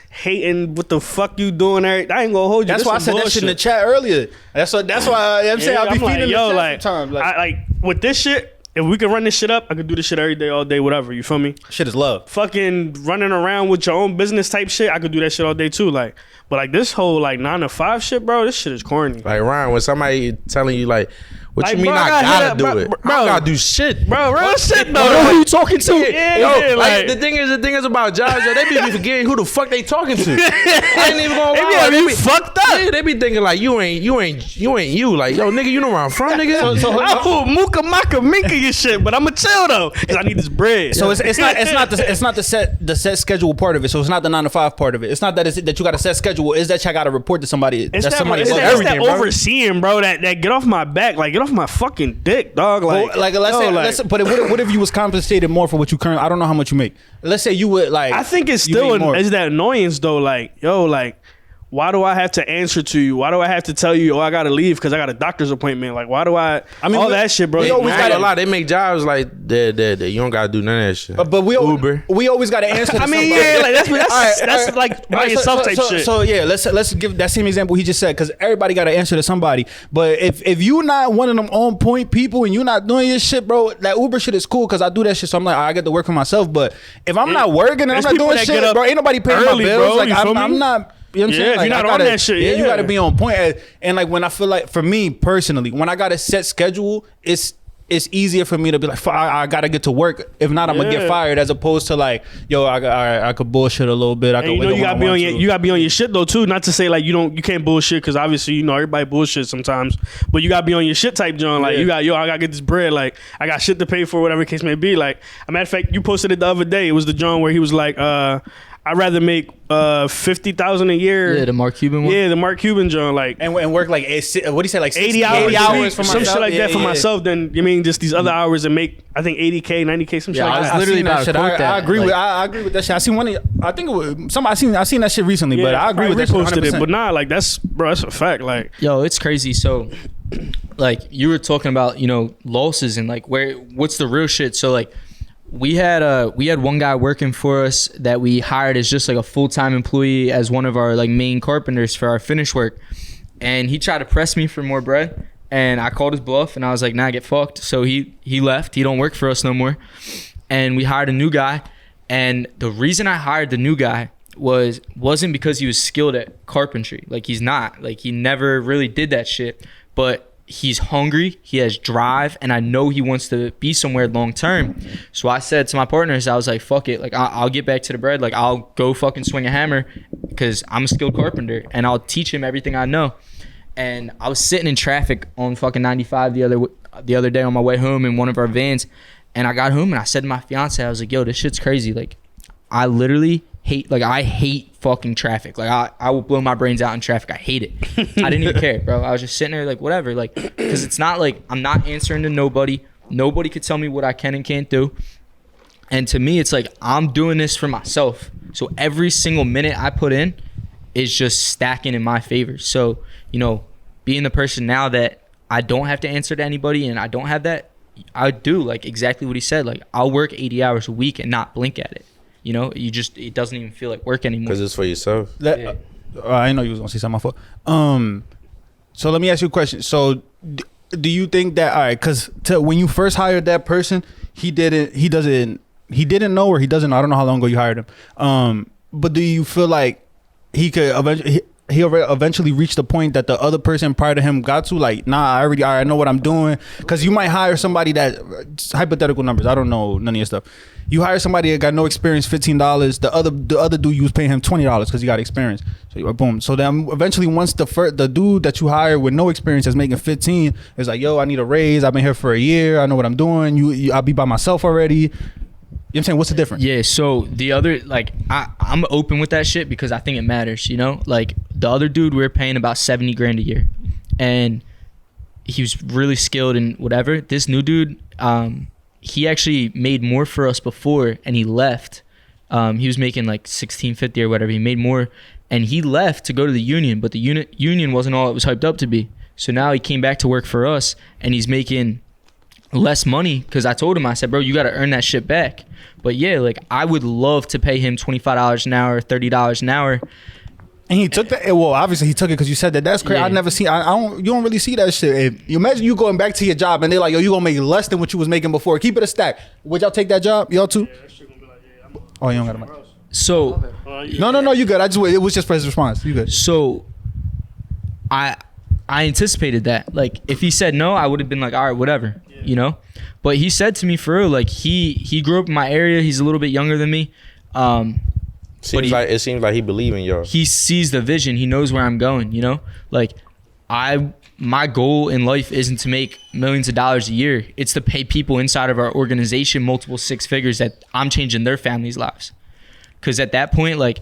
hating what the fuck you doing. I ain't gonna hold you. That's why I said that shit in the chat earlier. That's why I'm saying I'll be feeding the chat sometimes. Like with this shit. If we can run this shit up, I could do this shit every day, all day, whatever. You feel me? Shit is love. Fucking running around with your own business type shit, I could do that shit all day too. Like, but like this whole like 9-to-5 shit, bro, this shit is corny. Like Ryan, when somebody telling you like, what like, you mean bro, I gotta do bro, it? bro, I gotta do shit, bro. Real shit though. Who you talking to? Yeah, like the thing is about jobs, yo, they be forgetting who the fuck they talking to. I ain't even gonna lie. They be fucked up. Yeah, they be thinking like you ain't you. Like, yo, nigga, you know where I'm from, nigga. Oh, Mooka Maka Minka your shit, but I'ma chill though, cause I need this bread. So it's not the set schedule part of it. So it's not the 9-to-5 part of it. It's not that you got a set schedule. It's that you got to report to somebody. It's that overseeing, bro. That get off my back, like get off my fucking dick, dog. Let's say, but what if you was compensated more for what you currently? I don't know how much you make. Let's say you would like. I think it's still is that annoyance though. Like, yo, like, why do I have to answer to you? Why do I have to tell you, oh, I gotta leave because I got a doctor's appointment? Like, why do I mean, all that shit, bro. We always got a lot. They make jobs like that. You don't gotta do none of that shit. But we Uber. We always gotta answer. I mean, yeah, like that's like by yourself type shit. So yeah, let's give that same example he just said, because everybody gotta answer to somebody. But if you not one of them on point people and you not doing your shit, bro, that Uber shit is cool because I do that shit. So I'm like, I get to work for myself. But if I'm not working and I'm not doing shit, bro, ain't nobody paying my bills. Bro, like I'm not. You know what I'm saying? If like, you're not on that shit, you gotta be on point. And like when I feel like, for me personally, when I got a set schedule, it's easier for me to be like, I gotta get to work. If not, I'm gonna get fired. As opposed to like, yo, I could bullshit a little bit. I could. You gotta be on your shit though too. Not to say like you can't bullshit, because obviously everybody bullshit sometimes. But you gotta be on your shit type, John. Like I gotta get this bread. Like I got shit to pay for, whatever the case may be. Like a matter of fact, you posted it the other day. It was the John where he was like, I'd rather make $50,000 a year. Yeah, the Mark Cuban one. Yeah, the Mark Cuban John, like and work like what do you say, like 80 hours for some myself? shit like that for myself. Then just these other hours and make I think 80K, 90K, some shit like that. I was literally about to quote that. I agree with that shit. I seen one. I think it was somebody. I seen that shit recently, but I agree with that. Reposted shit 100%. it, but nah, like that's a fact. Like yo, it's crazy. So like you were talking about losses and like what's the real shit. So like. We had one guy working for us that we hired as just like a full-time employee as one of our like main carpenters for our finish work, and he tried to press me for more bread, and I called his bluff and I was like, nah, get fucked. So he left. He don't work for us no more, and we hired a new guy. And the reason I hired the new guy wasn't because he was skilled at carpentry. Like he's not. Like he never really did that shit, but he's hungry, he has drive, and I know he wants to be somewhere long term. So I said to my partners, I was like, fuck it, like I'll get back to the bread. Like I'll go fucking swing a hammer because I'm a skilled carpenter, and I'll teach him everything I know. And I was sitting in traffic on fucking 95 the other day on my way home in one of our vans, and I got home and I said to my fiance, I was like, yo, this shit's crazy. Like I literally hate fucking traffic. Like I will blow my brains out in traffic. I hate it. I didn't even care, bro. I was just sitting there like whatever, like because it's not like I'm not answering to nobody. Nobody could tell me what I can and can't do. And to me, it's like I'm doing this for myself. So every single minute I put in is just stacking in my favor. So being the person now that I don't have to answer to anybody and I don't have that, I do like exactly what he said. Like I'll work 80 hours a week and not blink at it. It doesn't even feel like work anymore. Because it's for yourself. I didn't know you was gonna say something. So let me ask you a question. So do you think that, all right, because when you first hired that person, he didn't know, or he doesn't know, I don't know how long ago you hired him. But do you feel like he could eventually reach the point that the other person prior to him got to, like, nah, I know what I'm doing? Because you might hire somebody that, hypothetical numbers, I don't know none of your stuff. You hire somebody that got no experience, $15. The other dude, you was paying him $20 because he got experience. So you boom. So then eventually, once the dude that you hire with no experience is making 15, it's like, yo, I need a raise. I've been here for a year. I know what I'm doing. I'll be by myself already. You know what I'm saying? What's the difference? Yeah, so the other, like, I'm open with that shit because I think it matters, Like, the other dude, we were paying about 70 grand a year. And he was really skilled and whatever. This new dude, he actually made more for us before, and he left. He was making like $16.50 or whatever. He made more, and he left to go to the union, but the union wasn't all it was hyped up to be. So now he came back to work for us, and he's making less money because I told him, I said, bro, you got to earn that shit back. But yeah, like I would love to pay him $25 an hour, $30 an hour. And he took that. Well, obviously he took it because you said that. That's crazy. Yeah. I never see. You don't really see that shit. If you imagine you going back to your job and they're like, yo, you gonna make less than what you was making before. Keep it a stack. Would y'all take that job? Y'all too? Yeah, that shit gonna be like, yeah, oh, you don't got a mic. So no, you good. It was just for his response. You good? So I anticipated that. Like if he said no, I would have been like, all right, whatever, But he said to me for real, like he grew up in my area. He's a little bit younger than me. It seems like he believes in y'all. He sees the vision. He knows where I'm going, Like my goal in life isn't to make millions of dollars a year. It's to pay people inside of our organization multiple six figures that I'm changing their families' lives. Because at that point, like,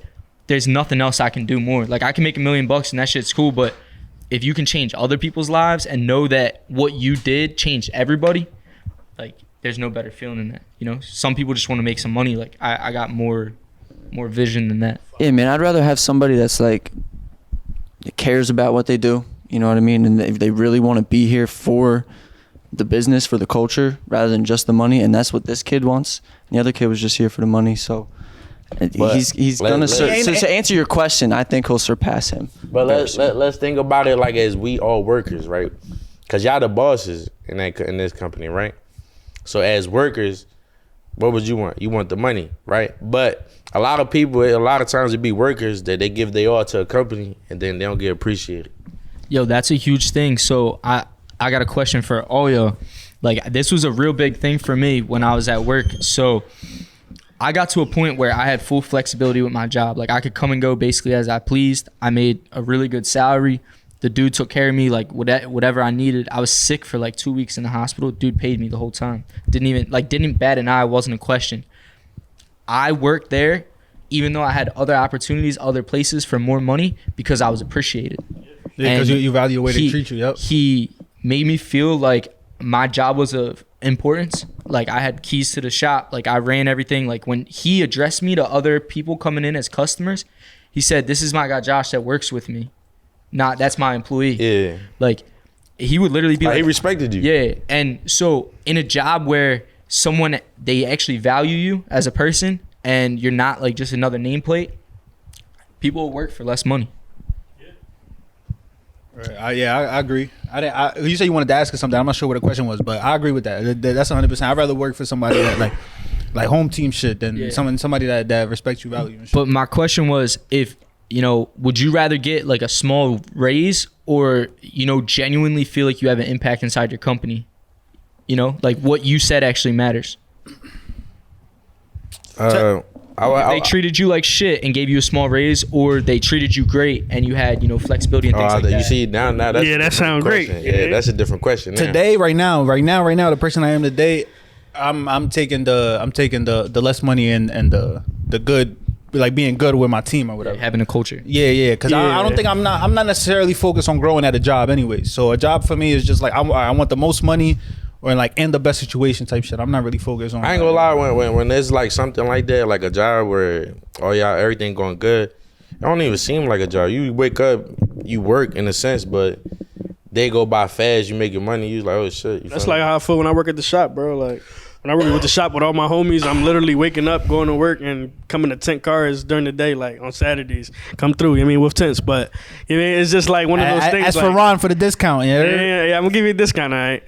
there's nothing else I can do more. Like, I can make $1 million and that shit's cool, but if you can change other people's lives and know that what you did changed everybody, like, there's no better feeling than that, Some people just want to make some money. Like, I got more vision than that. Yeah, man, I'd rather have somebody that's like cares about what they do. You know what I mean? And they really want to be here for the business, for the culture, rather than just the money. And that's what this kid wants. And the other kid was just here for the money. So he's gonna. So to answer your question, I think he'll surpass him. But let's think about it like as we all workers, right? Because y'all the bosses in this company, right? So as workers, what would you want? You want the money, right? But a lot of people, a lot of times it be workers that they give their all to a company and then they don't get appreciated. Yo, that's a huge thing. So I got a question for all y'all. Like, this was a real big thing for me when I was at work. So I got to a point where I had full flexibility with my job. Like, I could come and go basically as I pleased. I made a really good salary. The dude took care of me, like whatever I needed. I was sick for like 2 weeks in the hospital. Dude paid me the whole time. Didn't bat an eye. Wasn't a question. I worked there even though I had other opportunities, other places for more money because I was appreciated. Yeah, because you value the way they treat you. Yep. He made me feel like my job was of importance. Like, I had keys to the shop. Like, I ran everything. Like, when he addressed me to other people coming in as customers, he said, "This is my guy Josh that works with me. Not that's my employee." Yeah. Like, he would literally be like, he respected you. Yeah. And so in a job where someone, they actually value you as a person and you're not like just another nameplate, people will work for less money. Right. I agree. You said you wanted to ask us something. I'm not sure what the question was, but I agree with that. That's 100%. I'd rather work for somebody that like home team shit than somebody that respects you, value and shit. But my question was, if would you rather get like a small raise or genuinely feel like you have an impact inside your company? Like what you said actually matters. They treated you like shit and gave you a small raise, or they treated you great and you had flexibility and things like that. You see now that's that sounds great. Yeah, that's a different question. Today, right now, the person I am today, I'm taking the less money and the good, like being good with my team or whatever. Having a culture. Yeah. Because I don't think I'm not necessarily focused on growing at a job anyway. So a job for me is just like I want the most money. Or like in the best situation type shit. I'm not really focused on. I ain't gonna lie, when there's like something like that, like a job where everything going good, it don't even seem like a job. You wake up, you work in a sense, but they go by fast. You making money, you like, oh shit. That's like how I feel when I work at the shop, bro. Like when I work with the shop with all my homies, I'm literally waking up, going to work, and coming to tent cars during the day, like on Saturdays. Come through, with tents. But it's just like one of those things. Ask for Ron for the discount, yeah. I'm gonna give you a discount, all right.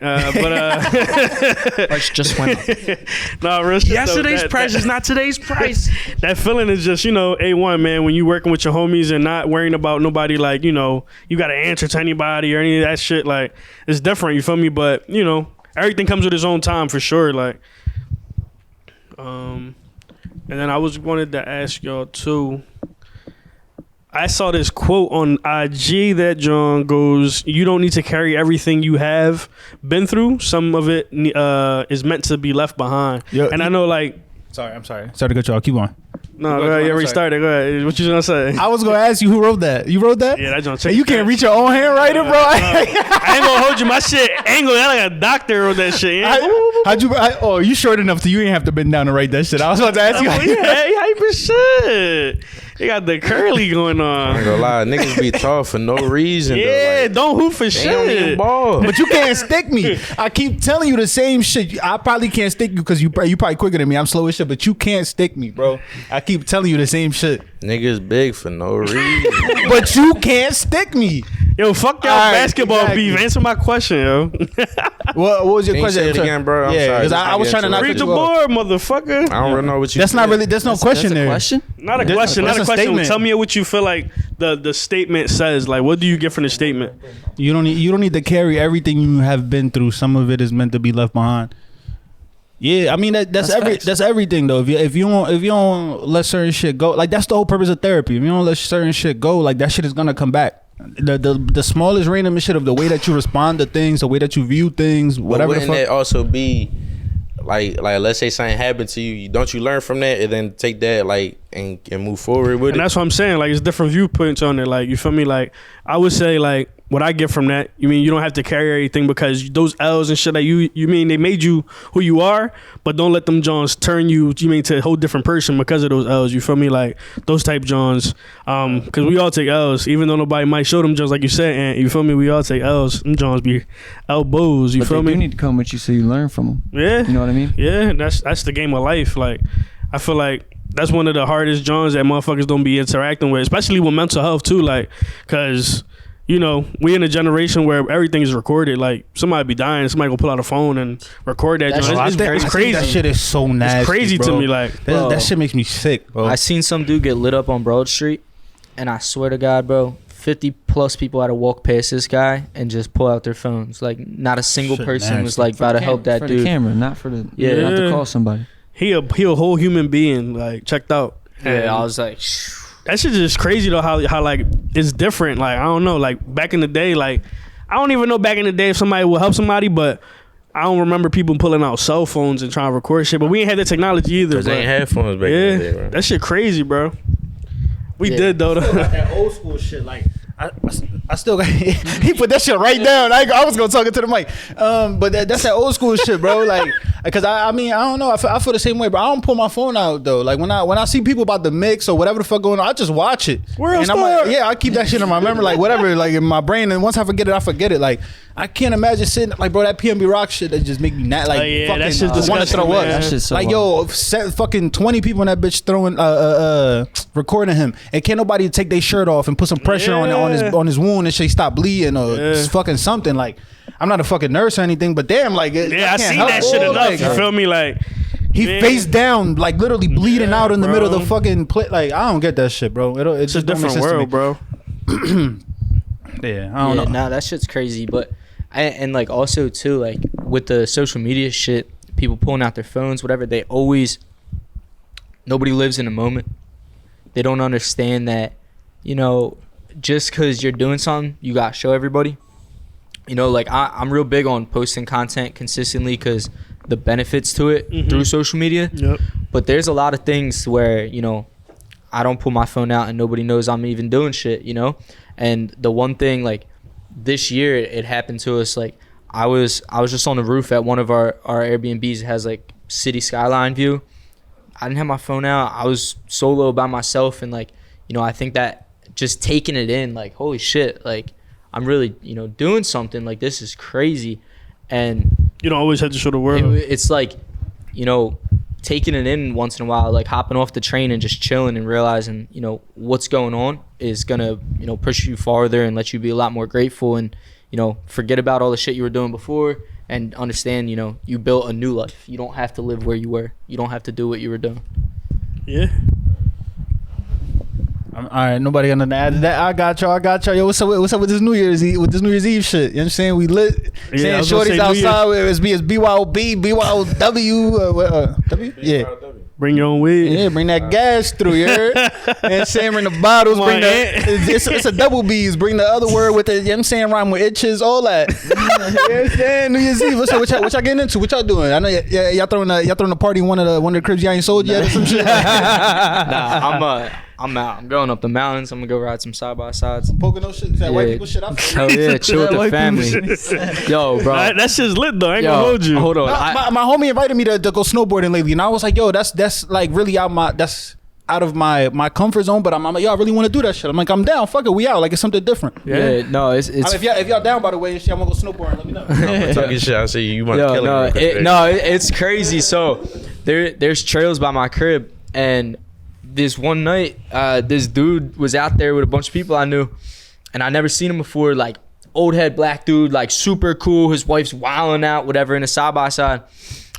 Price just went up. No, real shit. Yesterday's price is not today's price. That feeling is just A1, man. When you working with your homies and not worrying about nobody, like you got to answer to anybody or any of that shit. Like it's different. You feel me? But everything comes with its own time for sure. Like, and then I wanted to ask y'all too. I saw this quote on IG that John goes, "You don't need to carry everything you have been through. Some of it is meant to be left behind." And I know, like, I'm sorry to cut you off. Keep on. No, go ahead. You already started. Go ahead. What you gonna say? I was gonna ask you who wrote that. You wrote that? Yeah, that's John. Hey, you can't reach your own handwriting, bro. I ain't gonna hold you. My shit angle. That like a doctor wrote that shit. You short enough so you ain't have to bend down to write that shit. I was about to ask you. Hype as shit. You got the curly going on. I ain't gonna lie, niggas be tall for no reason. Yeah, like, don't hoop for shit. Don't even ball. But you can't stick me. I keep telling you the same shit. I probably can't stick you because you probably quicker than me. I'm slow as shit, but you can't stick me, bro. I keep telling you the same shit. Niggas big for no reason. But you can't stick me. Yo, fuck y'all basketball beef. Answer my question, yo. What was your question? Say it again, bro. I'm sorry. Because I was trying to not read the board, motherfucker. I don't really know what you. That's not really. There's no question there. Question? Not a question. Not a question. Statement. Tell me what you feel like the statement says. Like, what do you get from the statement? You don't need to carry everything you have been through. Some of it is meant to be left behind. Yeah, I mean that's everything though. If you don't let certain shit go, like that's the whole purpose of therapy. If you don't let certain shit go, like that shit is gonna come back. The smallest random shit of the way that you respond to things, the way that you view things, whatever. But wouldn't that also be like let's say something happened to you, don't you learn from that and then take that like and move forward with it? And that's what I'm saying. Like it's different viewpoints on it. Like you feel me? Like I would say like what I get from that, you mean you don't have to carry everything because those L's and shit that you mean they made you who you are, but don't let them Johns turn you mean to a whole different person because of those L's. You feel me? Like those type Johns. Because we all take L's, even though nobody might show them Johns like you said. And you feel me? We all take L's. Them Johns be elbows. You But feel they me? do need to come with you so you learn from them. Yeah. You know what I mean? Yeah, that's the game of life. Like, I feel like that's one of the hardest Johns that motherfuckers don't be interacting with, especially with mental health too. Like, cause you know we in a generation where everything is recorded. Like, somebody be dying, somebody gonna pull out a phone and record that. That's John. just It's I think crazy. that shit is so nasty. It's crazy bro. to me. Like, That shit makes me sick, bro. I seen some dude get lit up on Broad Street, and I swear to God, bro, 50 plus people had to walk past this guy and just pull out their phones. Like, not a single Shit person was nasty. like about to help that for dude. the camera, not for the not Yeah. to call somebody. he a whole human being. Like, checked out. And Yeah, I was like, that shit just crazy though. How like it's different. Like, I don't know. Like back in the day, like I don't even know back in the day if somebody would help somebody, but I don't remember people pulling out cell phones and trying to record shit. But we ain't had the technology either. Cause they bro. ain't headphones back in the day, Yeah, bro. that shit crazy, bro. We Yeah. did though. that old school shit, like I still got he put that shit right down. I was gonna talk it to the mic, but that's that old school shit, bro. Like, cause I mean I don't know. I feel the same way, but I don't pull my phone out though. Like when I see people about to mix or whatever the fuck going on, I just watch it. World and I'm star. like, yeah, I keep that shit in my memory, like whatever, like in my brain. And once I forget it, I forget it. Like I can't imagine sitting like, bro, that PNB Rock shit that just make me like Oh, yeah, fucking that shit's want to disgusting, throw up. man. That shit's so Like wild. yo, fucking 20 people in that bitch throwing recording him, and can't nobody take their shirt off and put some pressure on his wound and shit stop bleeding or fucking something. Like I'm not a fucking nurse or anything, but damn, like Yeah, I can't seen help that it. shit enough. Like, You feel me? Like he man. face down, like literally bleeding out in the middle of the bro. fuking plate. Like I don't get that shit, bro. It's a just don't make different sense to world, me. bro. Yeah, I don't know. nah, that shit's crazy. But and like also too, like with the social media shit, people pulling out their phones, whatever. Nobody lives in a moment. They don't understand that, you know, just because you're doing something, you gotta show everybody. You know, like I'm real big on posting content consistently because the benefits to it through social media. Yep. But there's a lot of things where, you know, I don't pull my phone out and nobody knows I'm even doing shit, you know? And the one thing, like, this year it happened to us, like, I was just on the roof at one of our Airbnbs. It has, like, city skyline view. I didn't have my phone out. I was solo by myself. And, like, you know, I think that just taking it in, like, holy shit, like, I'm really, you know, doing something. Like, this is crazy. And You don't always have to show the world. it's like, you know, taking it in once in a while, like hopping off the train and just chilling and realizing, you know, what's going on is gonna, you know, push you farther and let you be a lot more grateful and, you know, forget about all the shit you were doing before and understand, you know, you built a new life. You don't have to live where you were. You don't have to do what you were doing. Yeah. All right, nobody got nothing to add to that. I got y'all. Yo, what's up with this New Year's Eve? With this New Year's Eve shit, you know what I'm saying? We lit. Yeah, Saying I was gonna shorties say New outside. It's BYOB, BYOW, W. Yeah, Bring your own weed. yeah. Bring that gas through, you heard? And saying bring the bottles. Come Bring on, the. Ant. It's a double B's. Bring the other word with it. You know what I'm saying? Rhyme with itches, all that. You know what I'm saying? New Year's Eve. What y'all getting into? What y'all doing? I know y'all throwing a party in one of the cribs y'all ain't sold yet or some shit. Nah, I'm out. I'm going up the mountains. I'm gonna go ride some side by sides. Poking those shit. That white Yeah. people shit. I Hell yeah, chill with the White family. people Yo, bro. That shit's lit though. I ain't Yo, gonna hold you. hold on. My homie invited me to go snowboarding lately, and I was like, "Yo, that's like really out of my comfort zone." But I'm like, "Yo, I really want to do that shit." I'm like, "I'm down. Fuck it, we out. Like it's something different." Yeah, no, it's I mean, if y'all down by the way and shit, I'm gonna go snowboarding. Let me know. Talking shit, I say you want to Yo, kill no, him. it's crazy. So there's trails by my crib, and this one night, this dude was out there with a bunch of people I knew, and I never seen him before. Like old head black dude, like super cool. His wife's wilding out, whatever, in a side by side.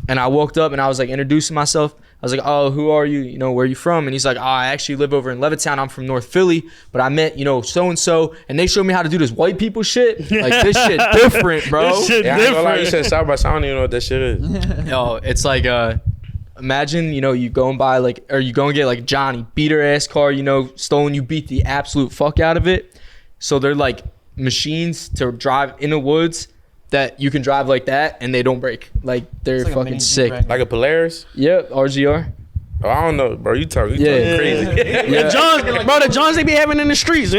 And I walked up and I was like introducing myself. I was like, "Oh, who are you? You know, where are you from?" And he's like, "Oh, I actually live over in Levittown. I'm from North Philly, but I met, you know, so and so, and they showed me how to do this white people shit. Like this shit different, bro." This shit Yeah, I ain't gonna lie, you different. said South by South. I don't even know what that shit is. Yo, it's like imagine, you know, you go and buy like, or you go and get like Johnny beater ass car, you know, stolen, you beat the absolute fuck out of it. So they're like machines to drive in the woods that you can drive like that and they don't break. Like they're It's like a fucking mini sick. G-Wagon. Like a Polaris. Yep, RGR. Oh, I don't know, bro. You talking crazy. The Johns they be having in the streets,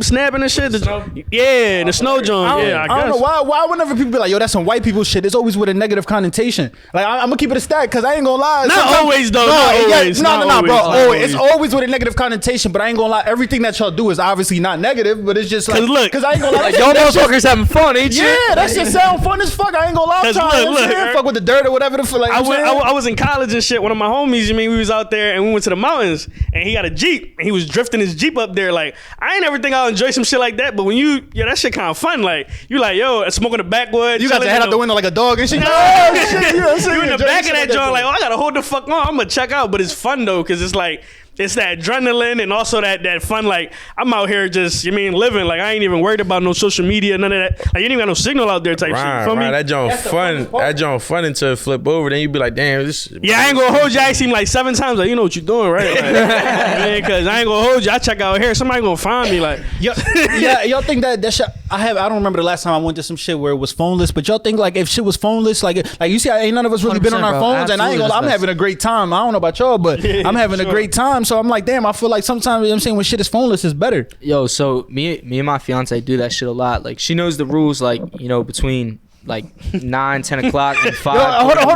snapping and shit. The snow John. I don't know why whenever people be like, yo, that's some white people shit, it's always with a negative connotation. Like I'm gonna keep it a stack because I ain't gonna lie. Not always though. No, bro. It's always with a negative connotation, but I ain't gonna lie. Everything that y'all do is obviously not negative, but it's just like because I ain't gonna lie. Like y'all motherfuckers having fun, ain't you? Yeah, that shit sound fun as fuck. I ain't gonna lie. I'm trying fuck with the dirt or whatever the fuck. Like, I was in college and shit. One of my homies, we was out there and we went to the mountains and he got a Jeep and he was drifting his Jeep up there. Like, I ain't ever think I'll enjoy some shit like that, but when that shit kind of fun. Like, you like, yo, smoking the backwoods. You got your head out the window like a dog and shit. You in the back of that joint like, I gotta hold the fuck on. I'm gonna check out, but it's fun though, cause it's like, it's that adrenaline and also that fun. Like, I'm out here just, living. Like, I ain't even worried about no social media, none of that. Like, you ain't even got no signal out there type shit. You feel me? That joint fun. That joint fun until it flip over. Then you be like, damn, this. Yeah, I ain't gonna hold you. I seen like 7 times. Like, you know what you're doing, right? Like, cause I ain't gonna hold you. I check out here. Somebody gonna find me. Like, y'all think that shit? I don't remember the last time I went to some shit where it was phoneless. But y'all think like if shit was phoneless, like you see, ain't none of us really been on our phones, and I ain't gonna lie, I'm having a great time. I don't know about y'all, but I'm having a great time. So I'm like, damn, I feel like sometimes, you know what I'm saying, when shit is phoneless, it's better. Yo, so me and my fiance do that shit a lot. Like, she knows the rules, like, between like 9, 10 o'clock and 5. Hold on.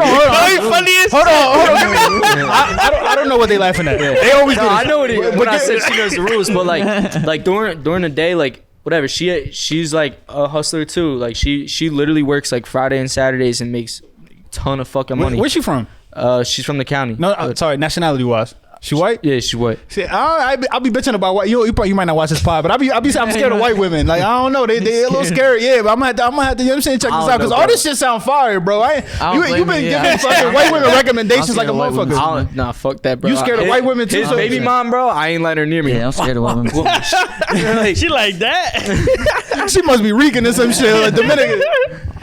I don't know what they laughing at. They always do this. I know what it is when I said she knows the rules, but like during the day, like whatever, she's like a hustler too. Like she literally works like Friday and Saturdays and makes a ton of fucking money. Where's she from? She's from the county. No, sorry, nationality wise. She white? Yeah, she white. See, I'll be bitching about white. You might not watch this pod, but I'm scared of white women. Like, I don't know, they a little scary. Yeah, but I'm gonna have to, you know what I'm saying, check this out, because all this shit sound fire, bro. You been giving fucking white women recommendations like a motherfucker. Nah, fuck that, bro. You scared of white women too? His baby mom, bro. I ain't letting her near me. Yeah, I'm scared of white women. She like that. She must be reeking or some shit, like Dominican.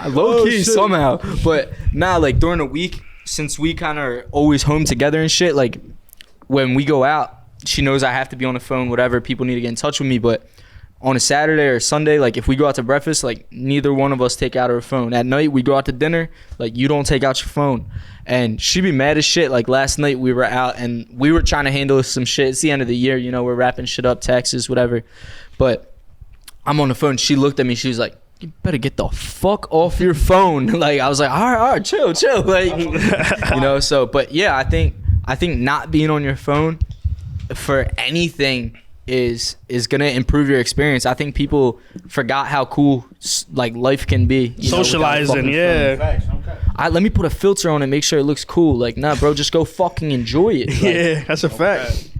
Low key somehow, but nah, like during the week, since we kind of are always home together and shit, like. When we go out, she knows I have to be on the phone, whatever. People need to get in touch with me. But on a Saturday or Sunday, like if we go out to breakfast, like neither one of us take out our phone. At night, we go out to dinner, like you don't take out your phone. And she be mad as shit. Like last night we were out and we were trying to handle some shit. It's the end of the year, we're wrapping shit up, taxes, whatever. But I'm on the phone. She looked at me. She was like, you better get the fuck off your phone. Like I was like, all right, chill. Like, so, but yeah, I think not being on your phone for anything is gonna improve your experience. I think people forgot how cool like life can be. Socializing, Let me put a filter on it, make sure it looks cool. Like, nah, bro, just go fucking enjoy it. Like, yeah, that's a fact.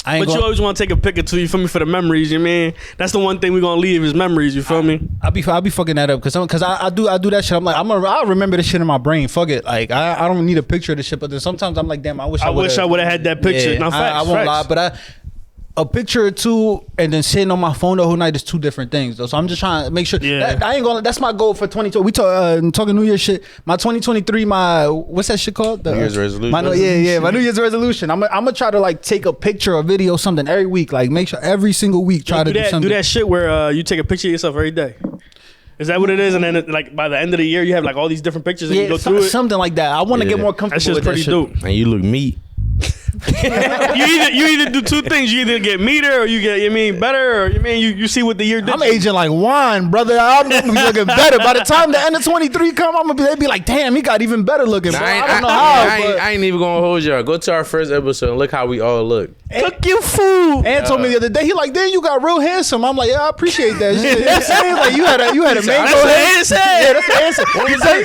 But you always want to take a pic or two, you feel me, for the memories, you mean? That's the one thing we're going to leave is memories, you feel me? I'll be fucking that up because I do that shit. I'm like, I'll remember this shit in my brain. Fuck it. Like, I don't need a picture of this shit, but then sometimes I'm like, damn, I wish I would have had that picture. Yeah, no, facts, I won't lie, but a picture or two and then sitting on my phone the whole night is two different things though. So I'm just trying to make sure that's my goal for 2020. We talking New Year's shit. My 2023, what's that shit called? New Year's resolution. My New Year's resolution. I'm gonna try to like take a picture or video, something every week. Like make sure every single week try to do something. Do that shit where you take a picture of yourself every day. Is that what it is? And then like by the end of the year you have like all these different pictures and you go through it? Something like that. I want to get more comfortable with that shit. Pretty dope. And you look meat. you either do two things. You either get meaner or you get better, or you see what the year did. I'm aging like wine, brother. I'm gonna be looking better. By the time the end of 23 come, they be like, damn, he got even better looking. Bro. I don't know how. I ain't even gonna hold y'all. Go to our first episode and look how we all look. Cook your food. And told me the other day, he like, damn, you got real handsome. I'm like, yeah, I appreciate that shit. You know what I'm saying? Like you had a mango head. Yeah, that's the answer. What you say?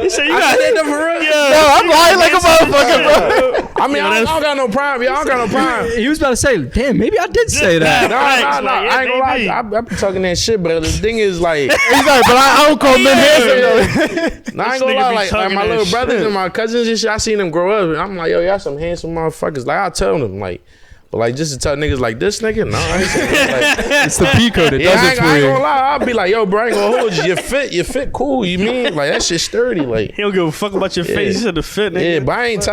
He said you got it for real. No, I'm lying like a motherfucker, bro. I mean, I don't got no prime. Y'all got no prime. He was about to say, damn, maybe I did say that. No. I ain't gonna lie. I be talking that shit, but the thing is like, he's like, but I don't call men handsome. No, I ain't gonna lie. Like my little brothers and my cousins and shit, I seen them grow up, and I'm like, yo, y'all some handsome motherfuckers. Like I tell them, like But like just to tell niggas like this nigga, no, I ain't saying that. Like, It's the P code. It yeah, does I it ain't for you. gonna lie. I'll be like, yo, bro, I ain't gonna hold you. You fit cool. You mean like that shit sturdy, like. He don't give a fuck about your face. He said the fit, nigga. Yeah, but I ain't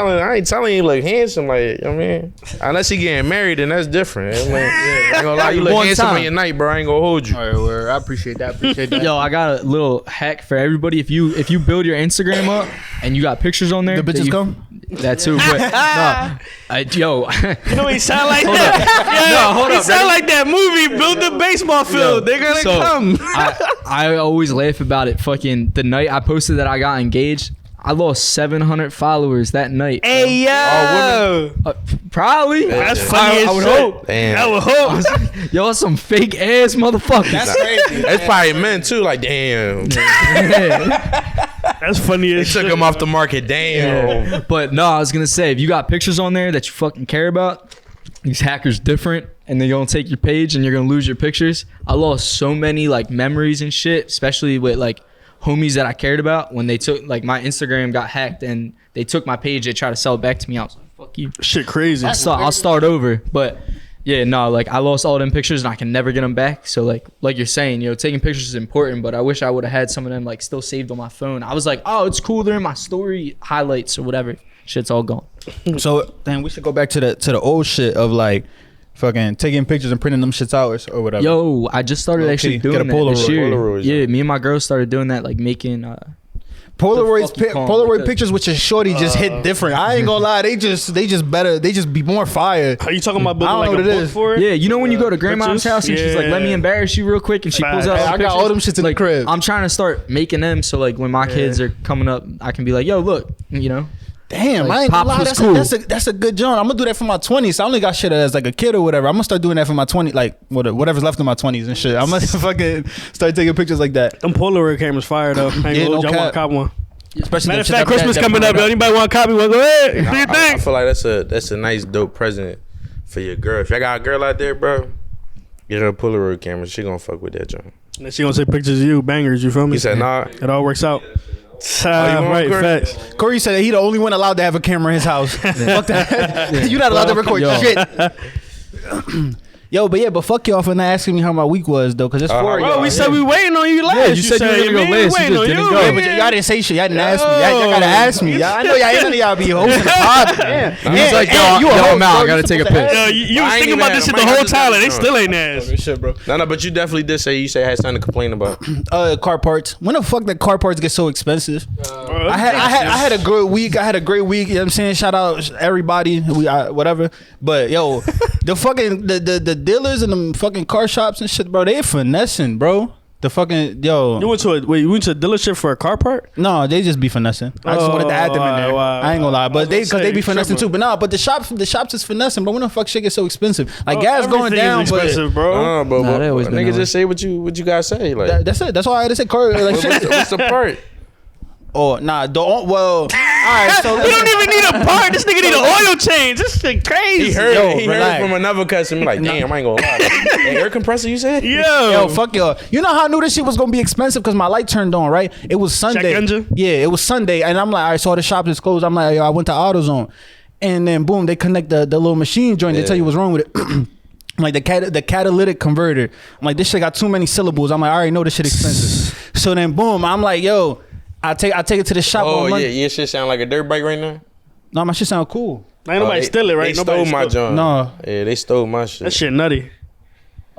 telling you look handsome, like, you know what I mean? Unless he getting married, then that's different. I ain't gonna lie, you look One handsome time. on your night, bro. I ain't gonna hold you. All right, word. I appreciate that. Yo, I got a little hack for everybody. If you build your Instagram up and you got pictures on there, The bitches come? That too. But yo, You know he sound like that. hold he up, sound like that movie. Build the baseball field. They're gonna come. I always laugh about it. Fucking the night I posted that I got engaged, I lost 700 followers that night. Hey yo, Probably. that's funny I as would shit. hope. Damn. I would hope. Yo, some fake ass motherfuckers. That's crazy. That's probably men too, like, damn. That's funny They as took shit. him off the market, damn. But no, I was gonna say, if you got pictures on there that you fucking care about, these hackers different, and they're gonna take your page and you're gonna lose your pictures. I lost so many like memories and shit, especially with like homies that I cared about when they took like my Instagram got hacked and they took my page. They tried to sell it back to me. I was like, fuck you. Shit crazy. I'll start over. But yeah, no, like I lost all them pictures and I can never get them back. So like you're saying, you know, taking pictures is important, but I wish I would have had some of them like still saved on my phone. I was like, oh, it's cool. They're in my story highlights or whatever. Shit's all gone. So then we should go back to the old shit of like fucking taking pictures and printing them shits out or whatever. Yo, I just started Okay, actually get a doing that this Polaroid. year. Polaroids, Yeah, yeah. me and my girl started doing that, like making Polaroids, the fuck you call 'em? Polaroid Like the- pictures with your shorty just hit different. I ain't gonna lie, they just better. They just be more fire. Are you talking about I building don't like know a what it book is. for it? Yeah, you know when you go to grandma's Pictures? house and she's like, let me Yeah. embarrass you real quick, and she pulls out Facts. all the I got all pictures. them shits in the Like, crib. I'm trying to start making them so like when my kids are coming up, I can be like, yo, look, you know. Damn, Like, I ain't gonna Pops lie. was That's a good joint. I'm gonna do that for my 20s. I only got shit as like a kid or whatever. I'm gonna start doing that for my 20s, like whatever's left of my 20s and shit. I'm gonna fucking start taking pictures like that. Them Polaroid cameras fire though. I ain't Yeah, gonna hold no you. I want cap. to cop one. Especially Matter that of shit fact, that- Christmas that coming up. burned Anybody want a copy? Well, go ahead. Do your I thing. feel like that's a nice dope present for your girl. If y'all got a girl out there, bro, get her a Polaroid camera. She gonna fuck with that joint. And she gonna take pictures of you, bangers. You feel me? He said, nah. It all works out. you want Right, Corey? facts. Corey said that he the only one allowed to have a camera in his house. Fuck that. You're not allowed to record Yo. shit. Yo, but fuck y'all for not asking me how my week was though, cause it's Uh-huh. for Bro, y'all. Bro, we said we waiting on you last. Yeah, you said you were gonna go man, last. You waiting just on didn't you, go. Yeah, but man. y'all didn't say shit. Y'all didn't ask me. Y'all gotta ask me. I know y'all ain't y'all be hosting the pod. Yeah. He was like, yo, I'm out. I gotta take a pic. Yo, you was I ain't thinking even about had this shit them. the I whole just time, got and they it still ain't asked. Shit, bro. No, but you definitely did say you had something to complain about. Car parts. When the fuck did car parts get so expensive? I had a good week. I had a great week. You know what I'm saying? Shout out everybody. Whatever. But yo, the fucking the dealers and the fucking car shops and shit, bro, they finessing, bro. The fucking You went to a dealership for a car part? No, they just be finessing. I just wanted to add them in there. Wow. I ain't gonna lie, but I was gonna they be say, finessing triple. too. But no, but the shops is finessing. But when the fuck shit get so expensive? Like gas going Everything down, is but expensive, bro. But Nah, they always been niggas that way. just say what you guys say. Like, that's it. That's why I had to say car. Like, what's the part? oh nah, don't. Well, all right. So We don't even need a part. This nigga need an oil change. This shit crazy. He heard, Yo, he heard relax. from another customer. Like, damn, I ain't gonna lie. Hey, air compressor, you said? Yo, fuck y'all. You know how I knew this shit was gonna be expensive? Because my light turned on, right? It was Sunday. engine? Yeah, it was Sunday. And I'm like, all right, so all the shops is closed. I'm like, yo, I went to AutoZone. And then boom, they connect the little machine joint. They tell you what's wrong with it. Like the catalytic converter. I'm like, this shit got too many syllables. I'm like, I already know this shit expensive. So then boom, I'm like, yo, I take it to the shop Oh, on yeah, Monday. your shit sound like a dirt bike right now? No, my shit sound cool. Ain't nobody steal it, right? They Nobody stole my joint. No. Yeah, they stole my shit. That shit nutty.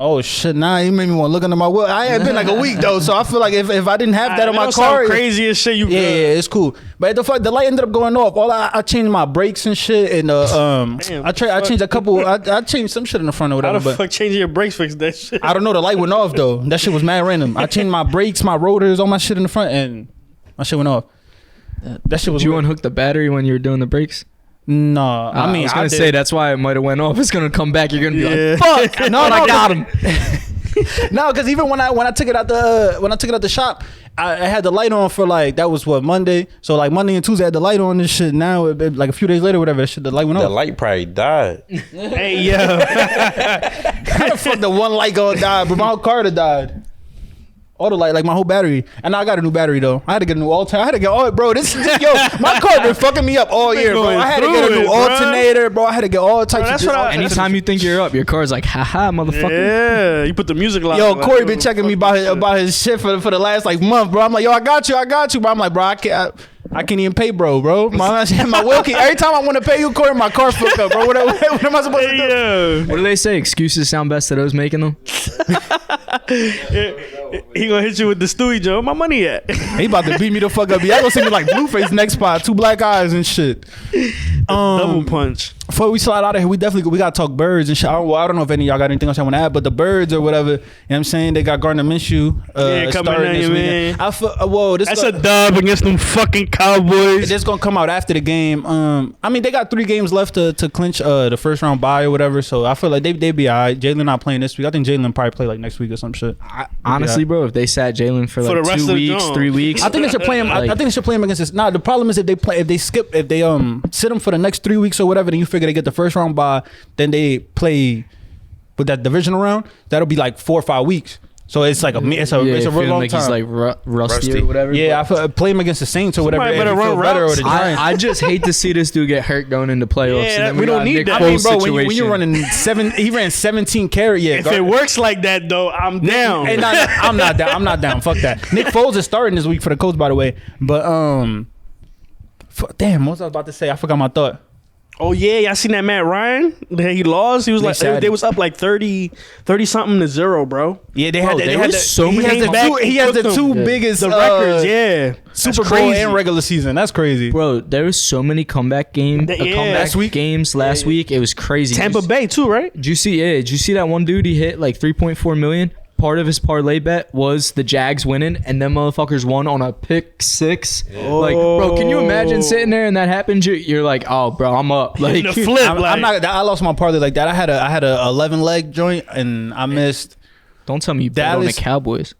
Oh shit, nah, you made me want to look under my wheel. I ain't been like a week though, so I feel like if I didn't have that on my don't sound car, crazy as shit. You yeah, good. it's cool. But the light ended up going off. I changed my brakes and shit, and Damn, I changed a couple. I changed some shit in the front or How whatever. the But fuck changing your brakes fix that shit? I don't know. The light went off though. That shit was mad random. I changed my brakes, my rotors, all my shit in the front, and my shit went off. That shit was. Did you weird. unhook the battery when you were doing the brakes? No, I mean was gonna did. say that's why it might have went off. It's gonna come back. You're gonna be Yeah. like, fuck. No, I got him. No, because even when I took it out the shop, I had the light on for like that was what Monday. So like Monday and Tuesday I had the light on this shit. Now like a few days later, whatever, that shit the light went The off. light probably died. Hey, yo. How the fuck the one light gonna die, but my whole car died. All the light, like my whole battery. And I got a new battery though. I had to get a new alternator. I had to get all bro. This yo, my car been fucking me up all year, bro. I had to get a new alternator, bro. I had to get all types of Anytime you think you're up, your car's like, haha, motherfucker. Yeah, you put the music loud. Yo, Corey been checking me about his shit for the last like month, bro. I'm like, yo, I got you. But I'm like, bro, I can't even pay, bro. My wheel key. Every time I want to pay you, Corey, my car fucked up, bro. What am I supposed to do? What do they say? Excuses sound best to those making them. He gonna hit you with the Stewie Joe. My money at? He about to beat me the fuck up. Yeah, I gonna see me like Blueface next spot, 2 black eyes and shit. Double punch. Before we slide out of here, we gotta talk birds and shit. I don't know if any of y'all got anything else I want to add, but the birds or whatever, you know what I'm saying? They got Gardner Minshew coming in, this man. I feel, whoa, That's a dub against them fucking Cowboys. This gonna come out after the game. I mean, they got 3 games left to clinch the first round bye or whatever, so I feel like they be alright. Jalen not playing this week. I think Jalen probably play like next week or some shit. Honestly, bro, if they sat Jalen for the like rest 2 of the weeks, Jones. 3 weeks, I think they should play him. I think they should play him against this. Nah, the problem is if they sit him for the next 3 weeks or whatever, then you figure they get the first round bye, then they play with that divisional round. That'll be like 4 or 5 weeks. So it's like it's a real long like time. He's like rusty or whatever. Yeah, I feel, play him against the Saints or whatever. Somebody better run routes. I just hate to see this dude get hurt going into playoffs. Yeah, and then we don't need that. I mean, bro, when you're running he ran 17 carry. Yeah, If it works like that though, I'm down. Hey, I'm not down. I'm not down. Fuck that. Nick Foles is starting this week for the Colts, by the way. But damn, what was I about to say? I forgot my thought. Oh yeah, y'all seen that Matt Ryan? That he lost. He was they was up like 30 something to 0, bro. Yeah, they Bro, had. They there had was the, so he many has the two Yeah. biggest Records, yeah. Super Bowl crazy. and regular season. That's crazy. Bro, there was so many comeback Last week? games last week. It was crazy. Tampa Bay too, right? Did you see that one dude he hit like 3.4 million? Part of his parlay bet was the Jags winning, and them motherfuckers won on a pick 6. Like, bro, can you imagine sitting there and that happened? You're like, oh, bro, I'm up. Like, The flip. I'm not. I lost my parlay like that. I had a 11 leg joint and I missed. don't tell me you bet on the Dallas- Cowboys.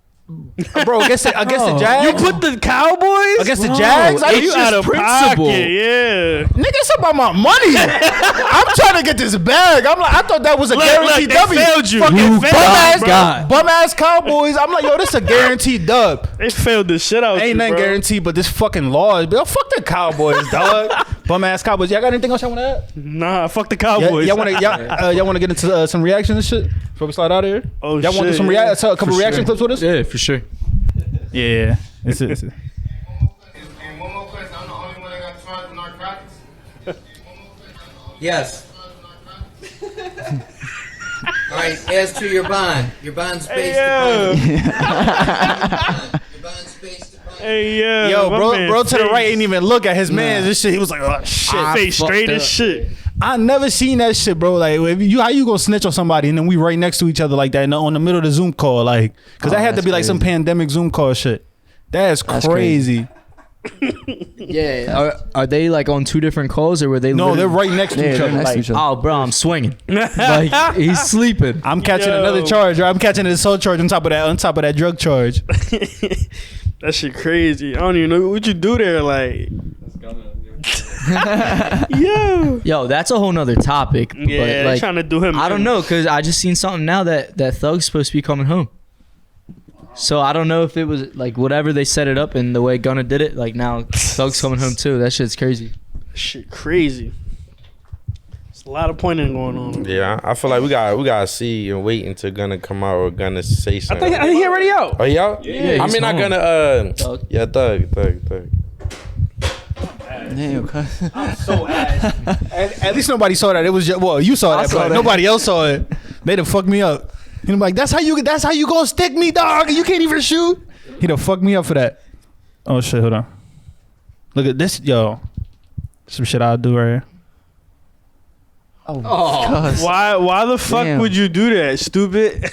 Bro, against the Jags. You put the Cowboys against the Jags. Are you It's out just of principle. pocket? Yeah. Nigga, it's about my money. I'm trying to get this bag. I'm like, I thought that was a guaranteed they W. failed you. Fucking You failed, bro. bum ass Cowboys. I'm like, yo, this a guaranteed dub. They failed the shit out. Ain't you, nothing bro. guaranteed, but this fucking law is. Yo, fuck the Cowboys, dog. Bum ass Cowboys. Y'all got anything else y'all want to add? Nah, fuck the Cowboys. Y'all want to get into some reactions and shit before we slide out of here? Oh, y'all want to do shit, some yeah. a couple reaction clips with us? Yeah, for sure. Yeah. It's it. And one more question, I'm the only one that got charged with narcotics. Yes. All right, as to your bond's based upon. Your bond's based upon. Hey, yeah. Yo, my bro man to the right face- ain't even look at his man. This shit, he was like, oh shit. face straight as shit. I never seen that shit, bro. Like, how you gonna snitch on somebody and then we right next to each other like that on the middle of the Zoom call, like, because that had to that's be like some crazy. pandemic Zoom call shit. That's crazy. crazy. Yeah. Are they like on 2 different calls or were they? No, literally- they're right next to Yeah, each they're other. next to Like, each other. Oh, bro, I'm swinging. Like he's sleeping. I'm catching Yo. another charge, or I'm catching an assault charge on top of that drug charge. That shit crazy. I don't even know what you do there. Like, yo. Yo, that's a whole nother topic. Yeah, but, they like, trying to do him. I don't know, cause I just seen something now that Thug's supposed to be coming home. So I don't know if it was like whatever they set it up and the way Gunna did it. Like now Thug's coming home too. That shit's crazy. Shit crazy. There's a lot of pointing going on. Yeah, I feel like we gotta see and wait until Gunna come out or Gunna say something. I think he already out. Oh, he out? Yeah, I he's mean, not home. Gunna. Thug. Yeah, Thug. Damn, cuz. So at least nobody saw that. It was just, well, you saw that, saw but that. nobody else saw it. They done fucked me up. And I'm like, that's how you gonna stick me, dog. You can't even shoot. He done fucked me up for that. Oh shit, hold on. Look at this, yo. Some shit I'll do right here. Cuz. Why the fuck Damn. would you do that, stupid?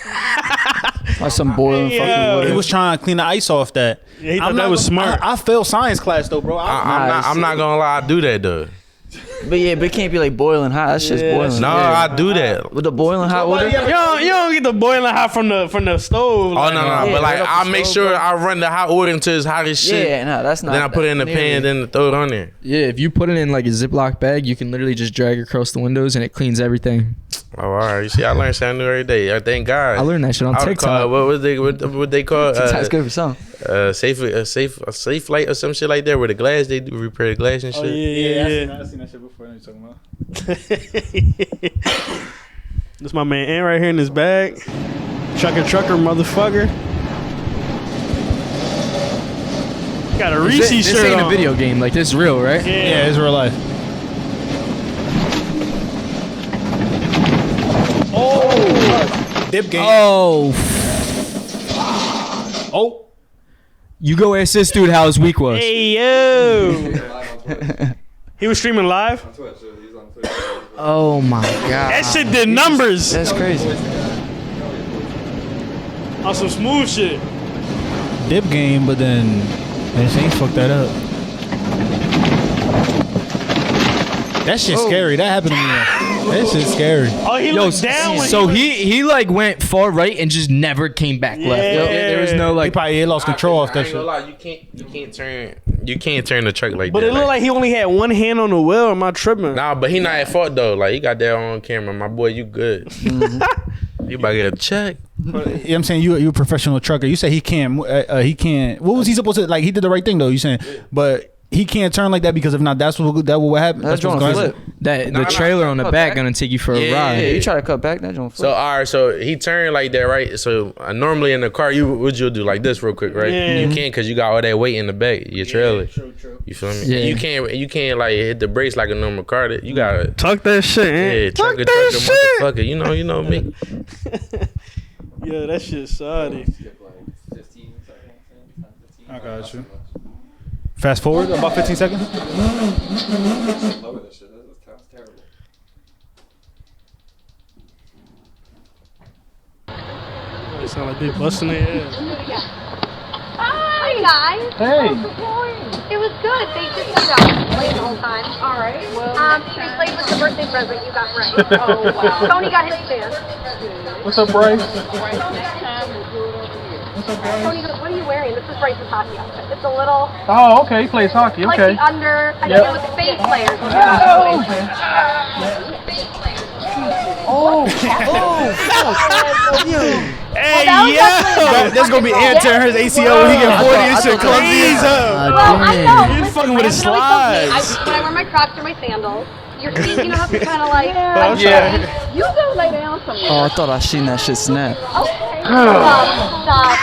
Like some boiling Yeah. fucking water. He was trying to clean the ice off that. Yeah, he thought that was smart. I failed science class though, bro. I'm not gonna lie, I do that though. But yeah, but it can't be like boiling hot. That shit's boiling. No, I do that. With the boiling hot water. You don't get the boiling hot from the stove. Oh like, no, Yeah, but like right up I the make stove, sure bro. I run the hot water until it's hot as shit. Yeah, no, that's not. Then I put it in the pan, then throw it on there. Yeah, if you put it in like a Ziploc bag, you can literally just drag it across the windows and it cleans everything. Oh, all right. You see, I learn something new every day. Thank God. I learned that shit on I would TikTok. call, what they call TikTok's good for some. safe light or some shit like that, where the glass they do repair the glass and shit. Oh yeah. I seen that shit before. What you talking about? This my man Ant right here in his bag. Trucker, motherfucker. Got a Reese This shirt ain't on. a video game. Like, this is real, right? Yeah, it's real life. Oh, dip game. Oh. Oh, You go ask this dude how his week was. Hey yo. He was streaming live. Oh my god. That shit did numbers That's crazy. on some smooth shit. dip game, but then Saints fucked that up. That shit's scary. That happened to me. That shit's scary. Oh, he looked down. When So was- he like went far right and just never came back left. Yeah. There was no He like. probably lost control off I that ain't shit. gonna lie, you can't turn the truck like But that. it looked like he only had one hand on the wheel. Am I tripping? Nah, but he not at fault though. Like, he got that on camera. My boy, you good. You about to get a check. You know what I'm saying? You a professional trucker. You say he can't. He can't. What was he supposed to? Like, he did the right thing though. You saying? But he can't turn like that because if not, that what happened. That's what's going to gonna flip. That Nah, the trailer on the cut back back. gonna take you for a Yeah. ride. Yeah, you try to cut back, that joint So flip. all right, so he turned like that, right? So normally in the car, you'll do like this real quick, right? Yeah. You can't because you got all that weight in the back, your trailer. True. You feel me? Yeah. You can't like hit the brakes like a normal car. You gotta Tuck that shit, yeah, trucker, motherfucker. You know me. Yeah, that shit sorry. I got you. Fast forward about 15 seconds. It sound like they busting their ass. Hi guys. Hey. It was good. They just played the whole time. All right. Well, they played with the birthday present you got right. Oh wow. Tony got his stand. What's up, Bryce? Tony goes, "What are you wearing?" This is Bryce's hockey outfit. It's a little Oh, okay. He plays hockey. like Okay. the under. I Yep. think it was space players. Oh, okay. Hey, Well, yo! that was That's gonna be Ant tearing his ACL when he get 40 and shit clumsy as hell. Well, I know. You're Listen, fucking with his Brandon always tells me, slides. when I wear my Crocs or my sandals, you're seeing, you know how to kind of like. Yeah. You go lay down somewhere. Oh, I thought I seen that shit snap. Okay. Stop.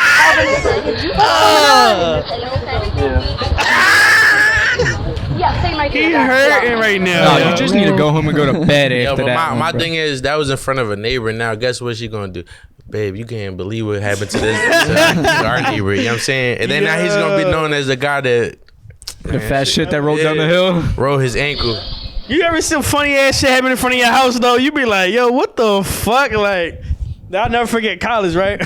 Yeah, say my He name. hurting right now. No, yo. you just need to go home and go to bed Yeah, after but that. my one, bro. thing is that was in front of a neighbor. Now guess what she gonna do? Babe, you can't believe what happened to this to our neighbor. You know what I'm saying? And then now he's gonna be known as the guy that The fat shit that rolled down the hill. rolled his ankle. You ever see funny ass shit happen in front of your house though? You be like, yo, what the fuck? Like, I'll never forget college, right?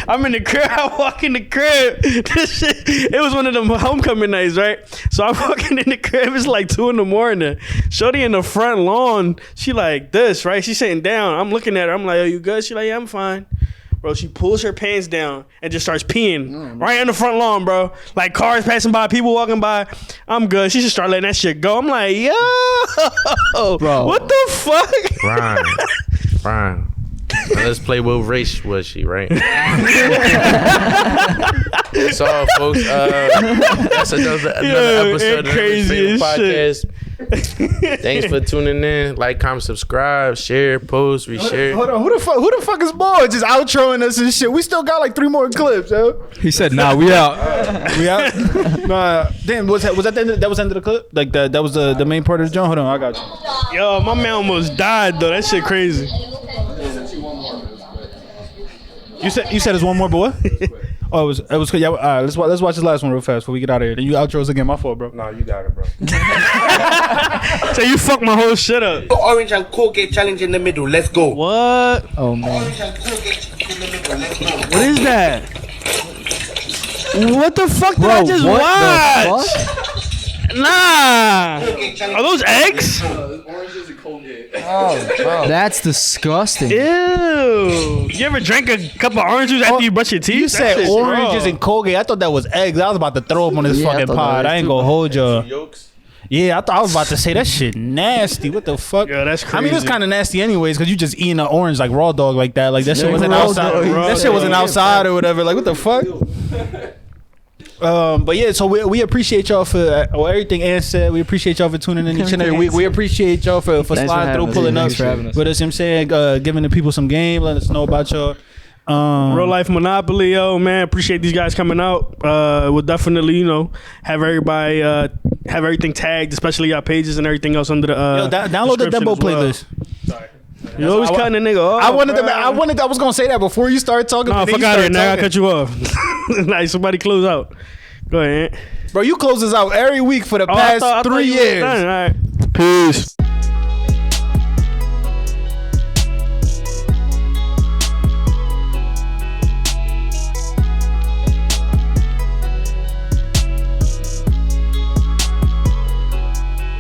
I'm in the crib. I walk in the crib. This shit, it was one of them homecoming nights, right? So I'm walking in the crib. It's like 2 a.m. Shorty in the front lawn. She like this, right? She's sitting down. I'm looking at her. I'm like, are you good? She like, yeah, I'm fine. Bro, she pulls her pants down and just starts peeing right on the front lawn, bro. Like cars passing by, people walking by. I'm good. She should start letting that shit go. I'm like, yo, Bro. what the fuck? Brian. Now let's play what race was she, right? That's all, folks. That's another Yo, episode it of crazy the as podcast. Thanks for tuning in. Like, comment, subscribe, share, post, reshare. Hold on, who the fuck is Boy just outroing us and shit? We still got like 3 more clips, yo. He said, "Nah, we out." We out? Nah, damn, was that the end of, that was the end of the clip? Like that was the main part of the joint? Hold on, I got you. Yo, my man almost died though. That shit crazy. You said there's one more, boy. Oh, it was good. Yeah, all right, let's watch this last one real fast before we get out of here. Then you outro us again. My fault, bro. No, you got it, bro. So you fucked my whole shit up. Orange and Colgate challenge in the middle. Let's go. What? Oh man. Orange and Colgate in the middle. Let's go. What is that? What the fuck did I just what watch? the fuck? Nah. Are those eggs? That's disgusting. Ew. You ever drank a cup of orange juice after you brush your teeth? You That said shit's oranges raw. and Colgate. I thought that was eggs. I was about to throw them on this Yeah, I fucking thought that pod. was I ain't too. gonna hold you. Yolks. Yeah, I was about to say that shit nasty. What the fuck? Yeah, that's crazy. I mean, it's kind of nasty anyways because you just eating an orange like raw dog like that. Like that shit wasn't outside. That shit wasn't outside or whatever. Like what the fuck? But yeah, so we appreciate y'all for everything Ann said. We appreciate y'all for tuning in each and every week. We appreciate y'all for sliding through, pulling up with us. You know what I'm saying? Giving the people some game, letting us know about y'all. Real life Monopoly, yo, man. Appreciate these guys coming out. We'll definitely, have everybody have everything tagged, especially our pages and everything else under the download the Dembo playlist. Sorry. You always cutting a nigga off. I was gonna say that before you started talking. No, fuck out of here, nigga. I cut you off. Nice, somebody close out. Go ahead, bro. You close us out every week for the past 3 years. All right. Peace.